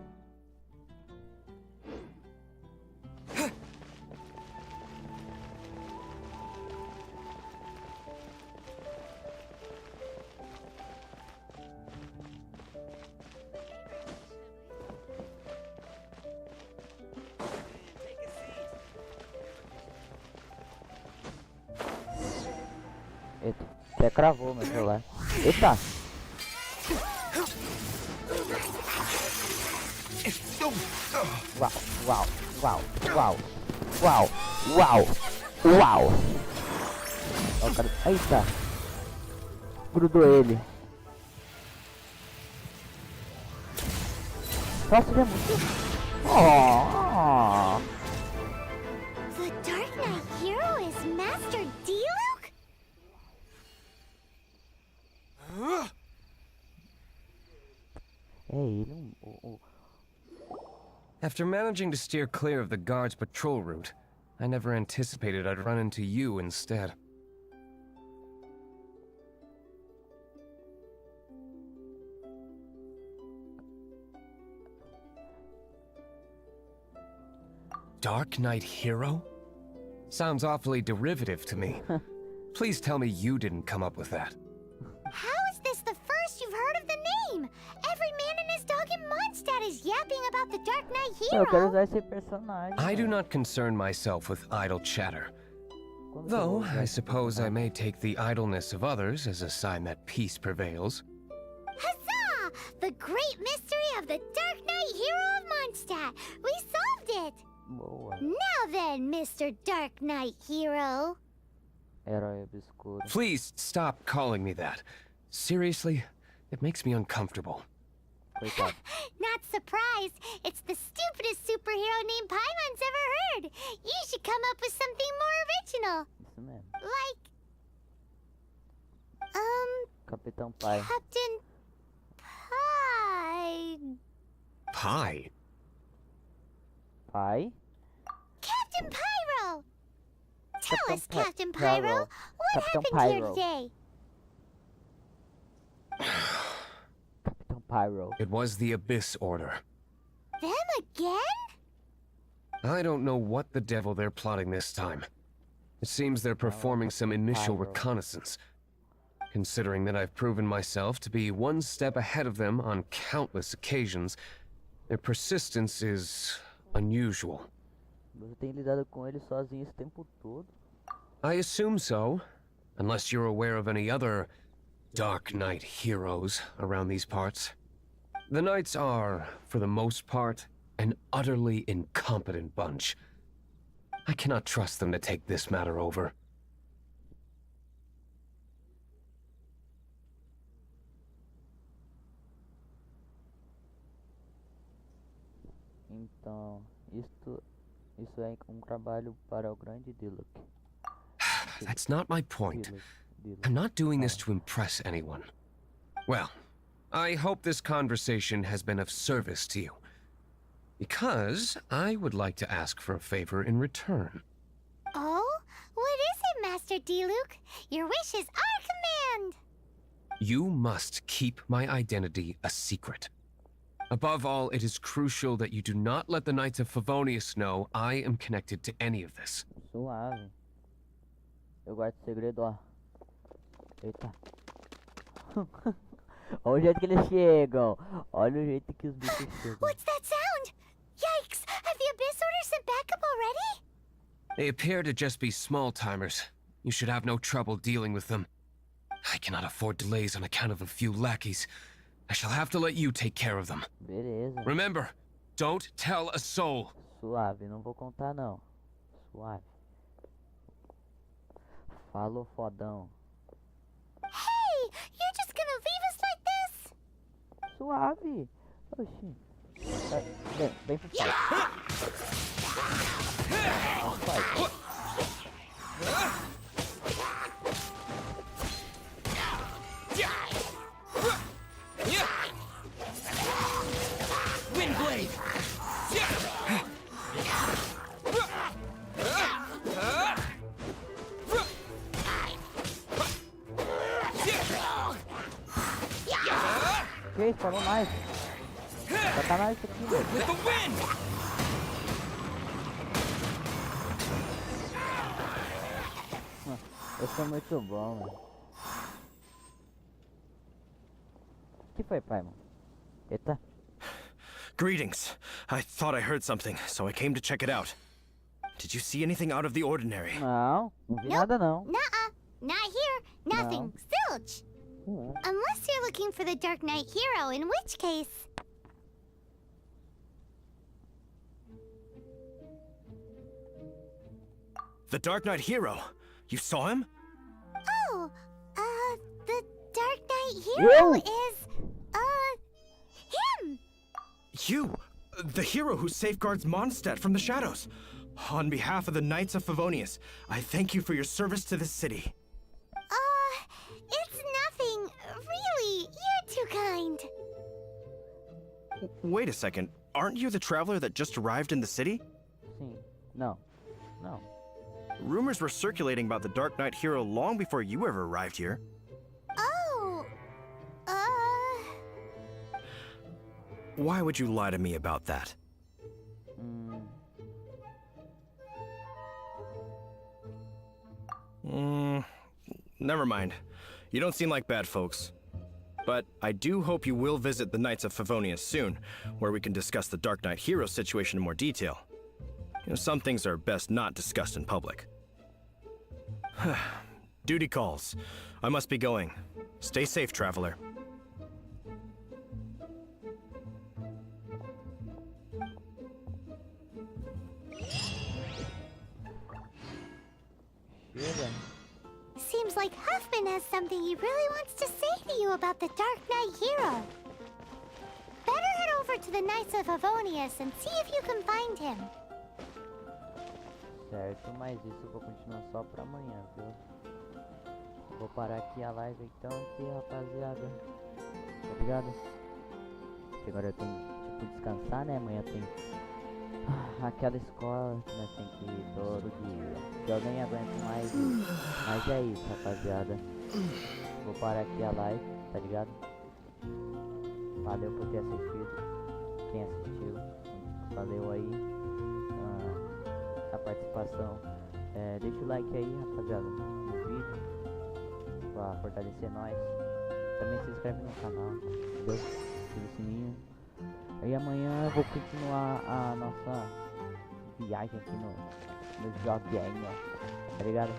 Eita, até cravou meu celular. Eita! Uau, uau, uau, uau, uau, uau, uau! Ó, o cara... Eita! Grudou ele. Nossa, ele é muito... Oh! The Dark Knight hero is Master Diluc? É ele, After managing to steer clear of the guard's patrol route, I never anticipated I'd run into you instead. Dark Knight Hero? Sounds awfully derivative to me. Please tell me you didn't come up with that. How is this the first you've heard of the name? Every man and his dog in Mondstadt is yapping about the Dark Knight Eu quero Hero. usar esse personagem. I do not concern myself with idle chatter. Though, I suppose I may take the idleness of others as a sign that peace prevails. Huzzah! The great mystery of the Dark Knight Hero of Mondstadt. We solved it. Boa. Now then, Mr. Dark Knight Hero. Herói obscuro. Please stop calling me that. Seriously, it makes me uncomfortable. Coitado. Not surprised. It's the stupidest superhero name Paimon's ever heard. You should come up with something more original. Isso mesmo. Like, Capitão Pai. Captain Pie. Pie? Pai? Captain Pyro! Tell Captain us, Captain Pyro. Pyro, what Captain happened here Pyro. today? Capitão Pyro. It was the Abyss Order. Them again? I don't know what the devil they're plotting this time. It seems they're performing some initial Pyro. reconnaissance. Considering that I've proven myself to be one step ahead of them on countless occasions, their persistence is unusual. Você tem lidado com ele sozinho esse tempo todo? I assume so, unless you're aware of any other Dark Knight heroes around these parts. The Knights are, for the most part, an utterly incompetent bunch. I cannot trust them to take this matter over. Então, isso é trabalho para o grande Diluc. That's not my point. I'm not doing this to impress anyone. Well, I hope this conversation has been of service to you. Because I would like to ask for a favor in return. Oh? What is it, Master Diluc? Your wish is our command! You must keep my identity a secret. Above all, it is crucial that you do not let the Knights of Favonius know I am connected to any of this. Suave. Eu guardo segredo, ó. Eita. Olha o jeito que eles chegam. Olha o jeito que os bichos chegam. What's that sound? Yikes! Have the Abyss Order sent backup already? They appear to just be small-timers. You should have no trouble dealing with them. I cannot afford delays on account of a few lackeys. I shall have to let you take care of them. Beleza. Remember, don't tell a soul. Suave, não vou contar não. Suave. Falou, fodão. Hey! You're just gonna leave us like this? Suave. Oxi. Vem pro fight. Vamos fight. Windblade! Que isso? Falou mais. Satanás isso aqui, velho. With the wind! Eu sou muito bom, mano. O que foi, pai, mano? Eita. Greetings. I thought I heard something, so I came to check it out. Did you see anything out of the ordinary? Não, não vi nada não. Nuh-uh. Not here. Nothing. Zilch. Unless you're looking for the Dark Knight Hero, in which case... The Dark Knight Hero? You saw him? Oh, the Dark Knight Hero is, him! You! The hero who safeguards Mondstadt from the shadows. On behalf of the Knights of Favonius, I thank you for your service to this city. It's nothing. Really, you're too kind. Wait a second. Aren't you the traveler that just arrived in the city? Sim. Não. Não. Rumors were circulating about the Dark Knight hero long before you ever arrived here. Oh. Why would you lie to me about that? Never mind. You don't seem like bad folks. But I do hope you will visit the Knights of Favonius soon, where we can discuss the Dark Knight hero situation in more detail. You know, some things are best not discussed in public. Duty calls. I must be going. Stay safe, traveler. Chega. Seems like Huffman has something he really wants to say to you about the Dark Knight hero. Better head over to the Knights of Favonius and see if you can find him. Certo, mas isso eu vou continuar só pra amanhã, viu? Vou parar aqui a live então, aqui, rapaziada. Tá ligado? Porque agora eu tenho que descansar, né? Amanhã tem aquela escola que nós tem que ir todo dia. Que eu nem aguento mais. Mas é isso, rapaziada. Vou parar aqui a live, tá ligado? Valeu por ter assistido. Quem assistiu, valeu aí a participação. Deixa o like aí, rapaziada, no vídeo pra fortalecer nós. Também se inscreve no canal, entendeu? Ativa o sininho. Aí amanhã eu vou continuar a nossa viagem aqui no joguinho, tá ligado?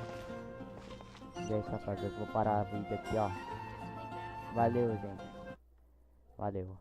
E é isso, rapaziada, vou parar o vídeo aqui, ó. Valeu, gente. Valeu.